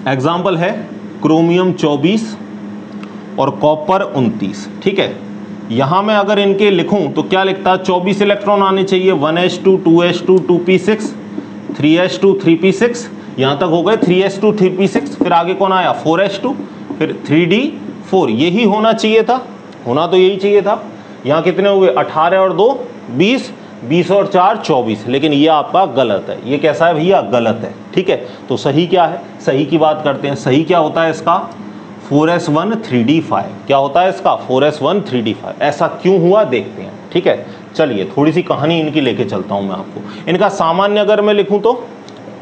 एग्जाम्पल है क्रोमियम 24 और कॉपर 29, ठीक है। यहां मैं अगर इनके लिखूं तो क्या लिखता है, 24 इलेक्ट्रॉन आने चाहिए, 1s2 2s2 2p6 3s2 3p6, यहां तक हो गए 3s2 3p6, फिर आगे कौन आया 4s2, फिर 3d4, यही होना चाहिए था, होना तो यही चाहिए था। यहां कितने हुए 18 और 2 20, 20 और 4 24, लेकिन ये आपका गलत है। ये कैसा है भैया, गलत है। ठीक है, तो सही क्या है, सही की बात करते हैं। सही क्या होता है इसका 4s1 3d5, क्या होता है इसका 4s1 3d5। ऐसा क्यों हुआ देखते हैं। ठीक है, चलिए थोड़ी सी कहानी इनकी लेके चलता हूं मैं आपको। इनका सामान्य अगर मैं लिखूं तो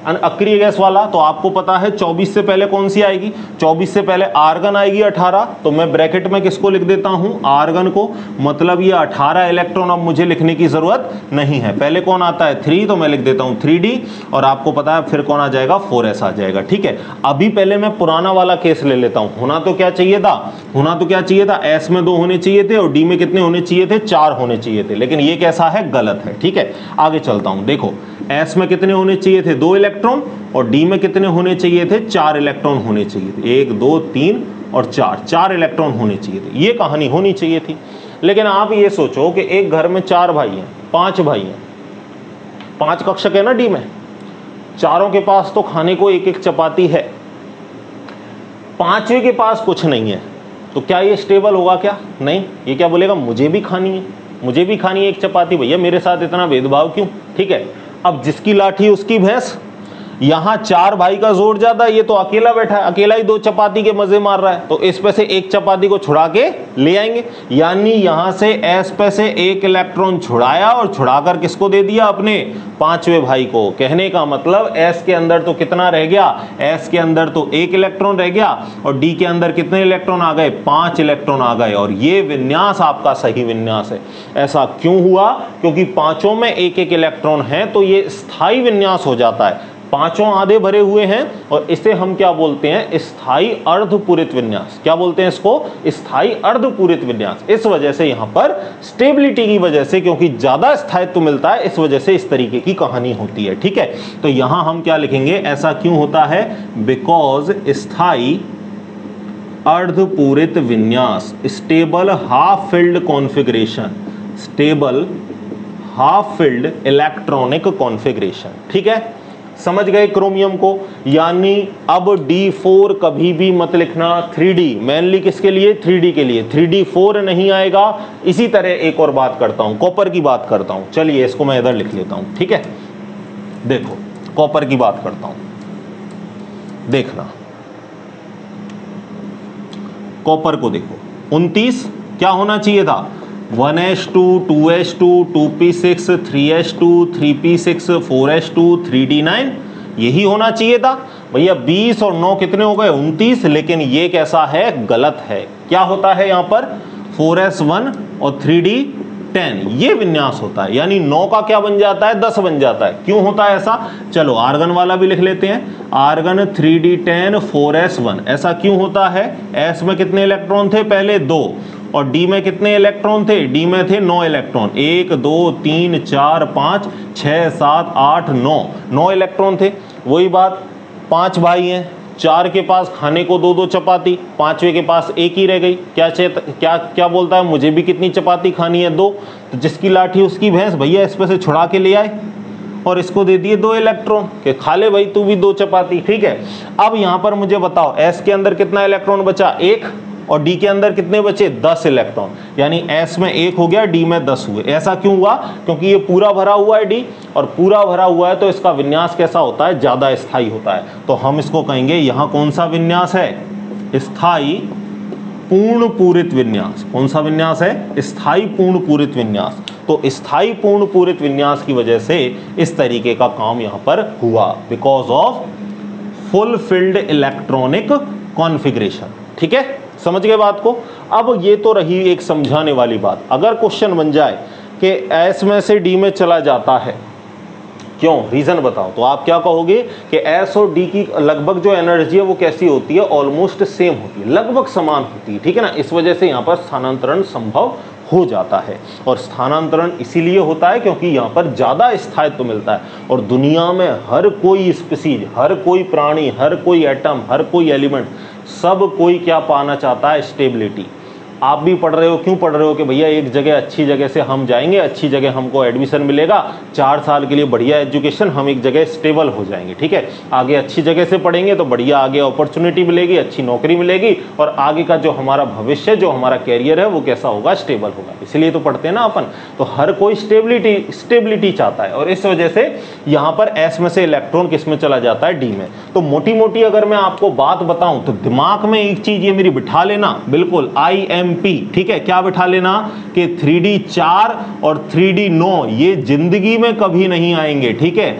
अक्रिय गैस वाला, तो आपको पता है 24 से पहले कौन सी आएगी, 24 से पहले आर्गन आएगी 18, तो मैं ब्रैकेट में किसको लिख देता हूं, आर्गन को, मतलब ये 18 इलेक्ट्रॉन अब मुझे लिखने की जरूरत नहीं है। पहले कौन आता है 3, तो मैं लिख देता हूं 3d, और आपको पता है फिर कौन आ जाएगा 4s आ जाएगा। ठीक है, अभी पहले मैं पुराना वाला केस ले लेता हूं। होना तो क्या चाहिए था, होना तो क्या चाहिए था, s में 2 होने चाहिए थे और d में कितने होने चाहिए थे, 4 होने चाहिए थे, लेकिन ये कैसा है, गलत है। ठीक है, आगे चलता हूं। देखो s में कितने होने चाहिए थे 2 इलेक्ट्रॉन, और d में कितने होने चाहिए थे 4 इलेक्ट्रॉन होने चाहिए थे, 1 2 3 और 4 इलेक्ट्रॉन होने चाहिए थे। ये कहानी होनी चाहिए थी। लेकिन आप ये सोचो कि एक घर में 4 भाई हैं, 5 भाई हैं, 5 कक्षक है ना d में, चारों के पास तो खाने को एक एक चपाती है, पांचवे के पास कुछ नहीं है, तो क्या ये स्टेबल होगा, क्या नहीं, ये क्या बोलेगा मुझे भी खानी है, मुझे भी खानी है एक चपाती, भैया मेरे साथ इतना भेदभाव क्यों। ठीक है, अब जिसकी लाठी उसकी भैंस, यहां 4 भाई का जोर ज्यादा, ये तो अकेला बैठा है, अकेला ही 2 चपाती के मजे मार रहा है, तो इस पे से एक चपाती को छुड़ा के ले आएंगे, यानी यहां से s पे से 1 इलेक्ट्रॉन छुड़ाया और छुड़ाकर किसको दे दिया, अपने 5वें भाई को। कहने का मतलब s के अंदर तो कितना रह गया, s के अंदर तो 1 इलेक्ट्रॉन रह गया, और d के अंदर कितने इलेक्ट्रॉन आ गए, 5 इलेक्ट्रॉन आ गए, और ये विन्यास आपका सही विन्यास है। ऐसा क्यों हुआ, क्योंकि पांचों में 1-1 इलेक्ट्रॉन है, तो ये स्थायी विन्यास हो जाता है, पांचों आधे भरे हुए हैं, और इसे हम क्या बोलते हैं, स्थायी अर्धपूरित विन्यास। क्या बोलते हैं इसको, स्थायी अर्धपूरित विन्यास। इस वजह से यहां पर स्टेबिलिटी की वजह से, क्योंकि ज्यादा स्थायित्व मिलता है, इस वजह से इस तरीके की कहानी होती है। ठीक है, तो यहां हम क्या लिखेंगे, ऐसा क्यों होता है, बिकॉज स्थायी अर्धपूरित विन्यास, stable half filled configuration, stable half filled electronic configuration. ठीक है, समझ गए क्रोमियम को। यानी अब D4 कभी भी मत लिखना 3D, मेनली किसके लिए, 3D के लिए, 3D4 नहीं आएगा। इसी तरह एक और बात करता हूं, कॉपर की बात करता हूं, चलिए इसको मैं इधर लिख लेता हूं। ठीक है, देखो कॉपर की बात करता हूं, देखना कॉपर को देखो, 29 क्या होना चाहिए था, 1s2 2s2 2p6 3s2 3p6 4s2 3d9, यही होना चाहिए था भैया। 20 और 9 कितने हो गए 29, लेकिन ये कैसा है, गलत है। क्या होता है यहाँ पर 4s1 और 3d10, ये विन्यास होता है, यानी 9 का क्या बन जाता है, 10 बन जाता है। क्यों होता है ऐसा, चलो आर्गन वाला भी लिख लेते हैं, आर्गन 3d10 4s1, ऐसा क्यों होता है, s में कितने इलेक्ट्रॉन थे पहले 2, और d में कितने इलेक्ट्रॉन थे, d में थे 9 इलेक्ट्रॉन, 1 2 3 4 5 6 7 8 9 इलेक्ट्रॉन थे। वही बात, 5 भाई हैं, 4 के पास खाने को 2-2 चपाती, 5वें के पास 1 ही रह गई, क्या बोलता है, मुझे भी कितनी चपाती खानी है 2, तो जिसकी लाठी उसकी भैंस, भैया इस पे से छुड़ा के ले आए और इसको दे दिए 2 इलेक्ट्रॉन के खा ले भाई तू भी 2 चपाती। ठीक है, अब यहां पर मुझे बताओ s के अंदर कितना इलेक्ट्रॉन बचा, 1, और d के अंदर कितने बचे 10 इलेक्ट्रॉन, यानी s में 1 हो गया, d में 10 हुए। ऐसा क्यों हुआ, क्योंकि ये पूरा भरा हुआ है d, और पूरा भरा हुआ है तो इसका विन्यास कैसा होता है, ज्यादा स्थायी होता है। तो हम इसको कहेंगे यहां कौन सा विन्यास है, स्थायी पूर्ण पूरित विन्यास। कौन सा विन्यास है, स्थायी पूर्ण पूरित विन्यास। तो स्थायी पूर्ण पूरित विन्यास की वजह से इस तरीके का काम यहां पर हुआ, because of full field electronic configuration. ठीक है, समझ गए बात को। अब ये तो रही एक समझाने वाली बात। अगर क्वेश्चन बन जाए कि s में से d में चला जाता है, क्यों, रीजन बताओ, तो आप क्या कहोगे कि s और d की लगभग जो एनर्जी है वो कैसी होती है, ऑलमोस्ट सेम होती है, लगभग समान होती है। ठीक है ना, इस वजह से यहाँ पर स्थानांतरण संभव हो जाता है, और स्थानांतरण इसीलिए होता है क्योंकि यहाँ पर ज़्यादा स्थायित्व मिलता है। और दुनिया में हर कोई स्पीसीज, हर कोई प्राणी, हर कोई एटम, हर कोई एलिमेंट, सब कोई क्या पाना चाहता है, स्टेबिलिटी। आप भी पढ़ रहे हो, क्यों पढ़ रहे हो कि भैया एक जगह अच्छी जगह से हम जाएंगे, अच्छी जगह हमको एडमिशन मिलेगा, 4 साल के लिए बढ़िया एजुकेशन, हम एक जगह स्टेबल हो जाएंगे, ठीक है। आगे अच्छी जगह से पढ़ेंगे तो बढ़िया आगे अपॉर्चुनिटी मिलेगी, अच्छी नौकरी मिलेगी और आगे का जो हमारा भविष्य, जो हमारा कैरियर है वो कैसा होगा, स्टेबल होगा। इसलिए तो पढ़ते हैं ना अपन। तो हर कोई स्टेबिलिटी चाहता है और इस वजह से यहाँ पर एस में से इलेक्ट्रॉन किस में चला जाता है, डी में। तो मोटी मोटी अगर मैं आपको बात बताऊं तो दिमाग में एक चीज ये मेरी बिठा लेना, बिल्कुल IMP, ठीक है। क्या बिठा लेना कि 3D 4 और 3D 9 ये जिंदगी में कभी नहीं आएंगे, ठीक है।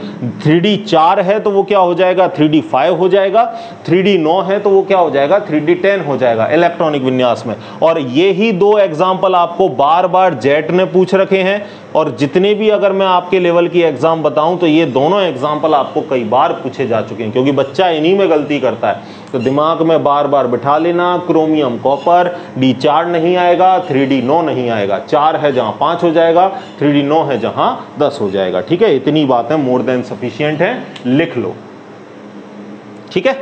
3D 4 है तो वो क्या हो जाएगा, 3D 5 हो जाएगा, 3D 9 है तो वो क्या हो जाएगा, 3D 10 हो जाएगा इलेक्ट्रॉनिक विन्यास में। और ये ही 2 एग्जाम्पल आपको बार बार जेट ने पूछ रखे हैं और जितने भी अगर मैं आपके लेवल की एग्जाम बताऊं तो ये दोनों एग्जाम्पल आपको कई बार पूछे जा चुके हैं, क्योंकि बच्चा इन्हीं में गलती करता है। तो दिमाग में बार बार बिठा लेना, क्रोमियम कॉपर D4 नहीं आएगा, 3D 9 नहीं आएगा, 4 है जहां 5 हो जाएगा, 3D 9 है जहां 10 हो जाएगा, ठीक है। इतनी बात है, मोर देन सफिशिएंट है, लिख लो, ठीक है।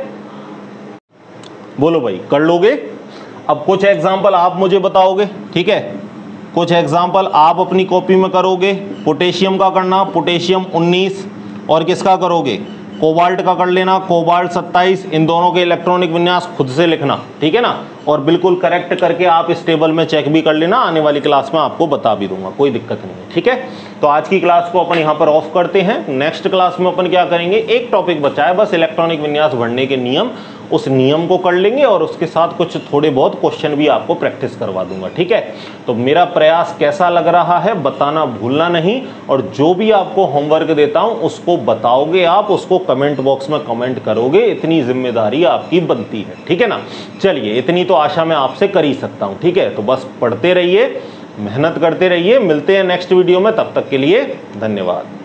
बोलो भाई, कर लोगे? अब कुछ एग्जाम्पल आप मुझे बताओगे, ठीक है। कुछ एग्जाम्पल आप अपनी कॉपी में करोगे। पोटेशियम का करना, पोटेशियम 19, और किसका करोगे, कोबाल्ट का कर लेना, कोबाल्ट 27। इन दोनों के इलेक्ट्रॉनिक विन्यास खुद से लिखना, ठीक है ना। और बिल्कुल करेक्ट करके आप इस टेबल में चेक भी कर लेना, आने वाली क्लास में आपको बता भी दूंगा, कोई दिक्कत नहीं है, ठीक है। तो आज की क्लास को अपन यहाँ पर ऑफ करते हैं। नेक्स्ट क्लास में अपन क्या करेंगे, एक टॉपिक बचा है बस, इलेक्ट्रॉनिक विन्यास भरने के नियम, उस नियम को कर लेंगे और उसके साथ कुछ थोड़े बहुत क्वेश्चन भी आपको प्रैक्टिस करवा दूंगा, ठीक है। तो मेरा प्रयास कैसा लग रहा है बताना भूलना नहीं, और जो भी आपको होमवर्क देता हूं उसको बताओगे आप, उसको कमेंट बॉक्स में कमेंट करोगे, इतनी जिम्मेदारी आपकी बनती है, ठीक है ना। चलिए, इतनी तो आशा मैं आपसे कर ही सकता हूं, ठीक है। तो बस पढ़ते रहिए, मेहनत करते रहिए, मिलते हैं नेक्स्ट वीडियो में, तब तक के लिए धन्यवाद।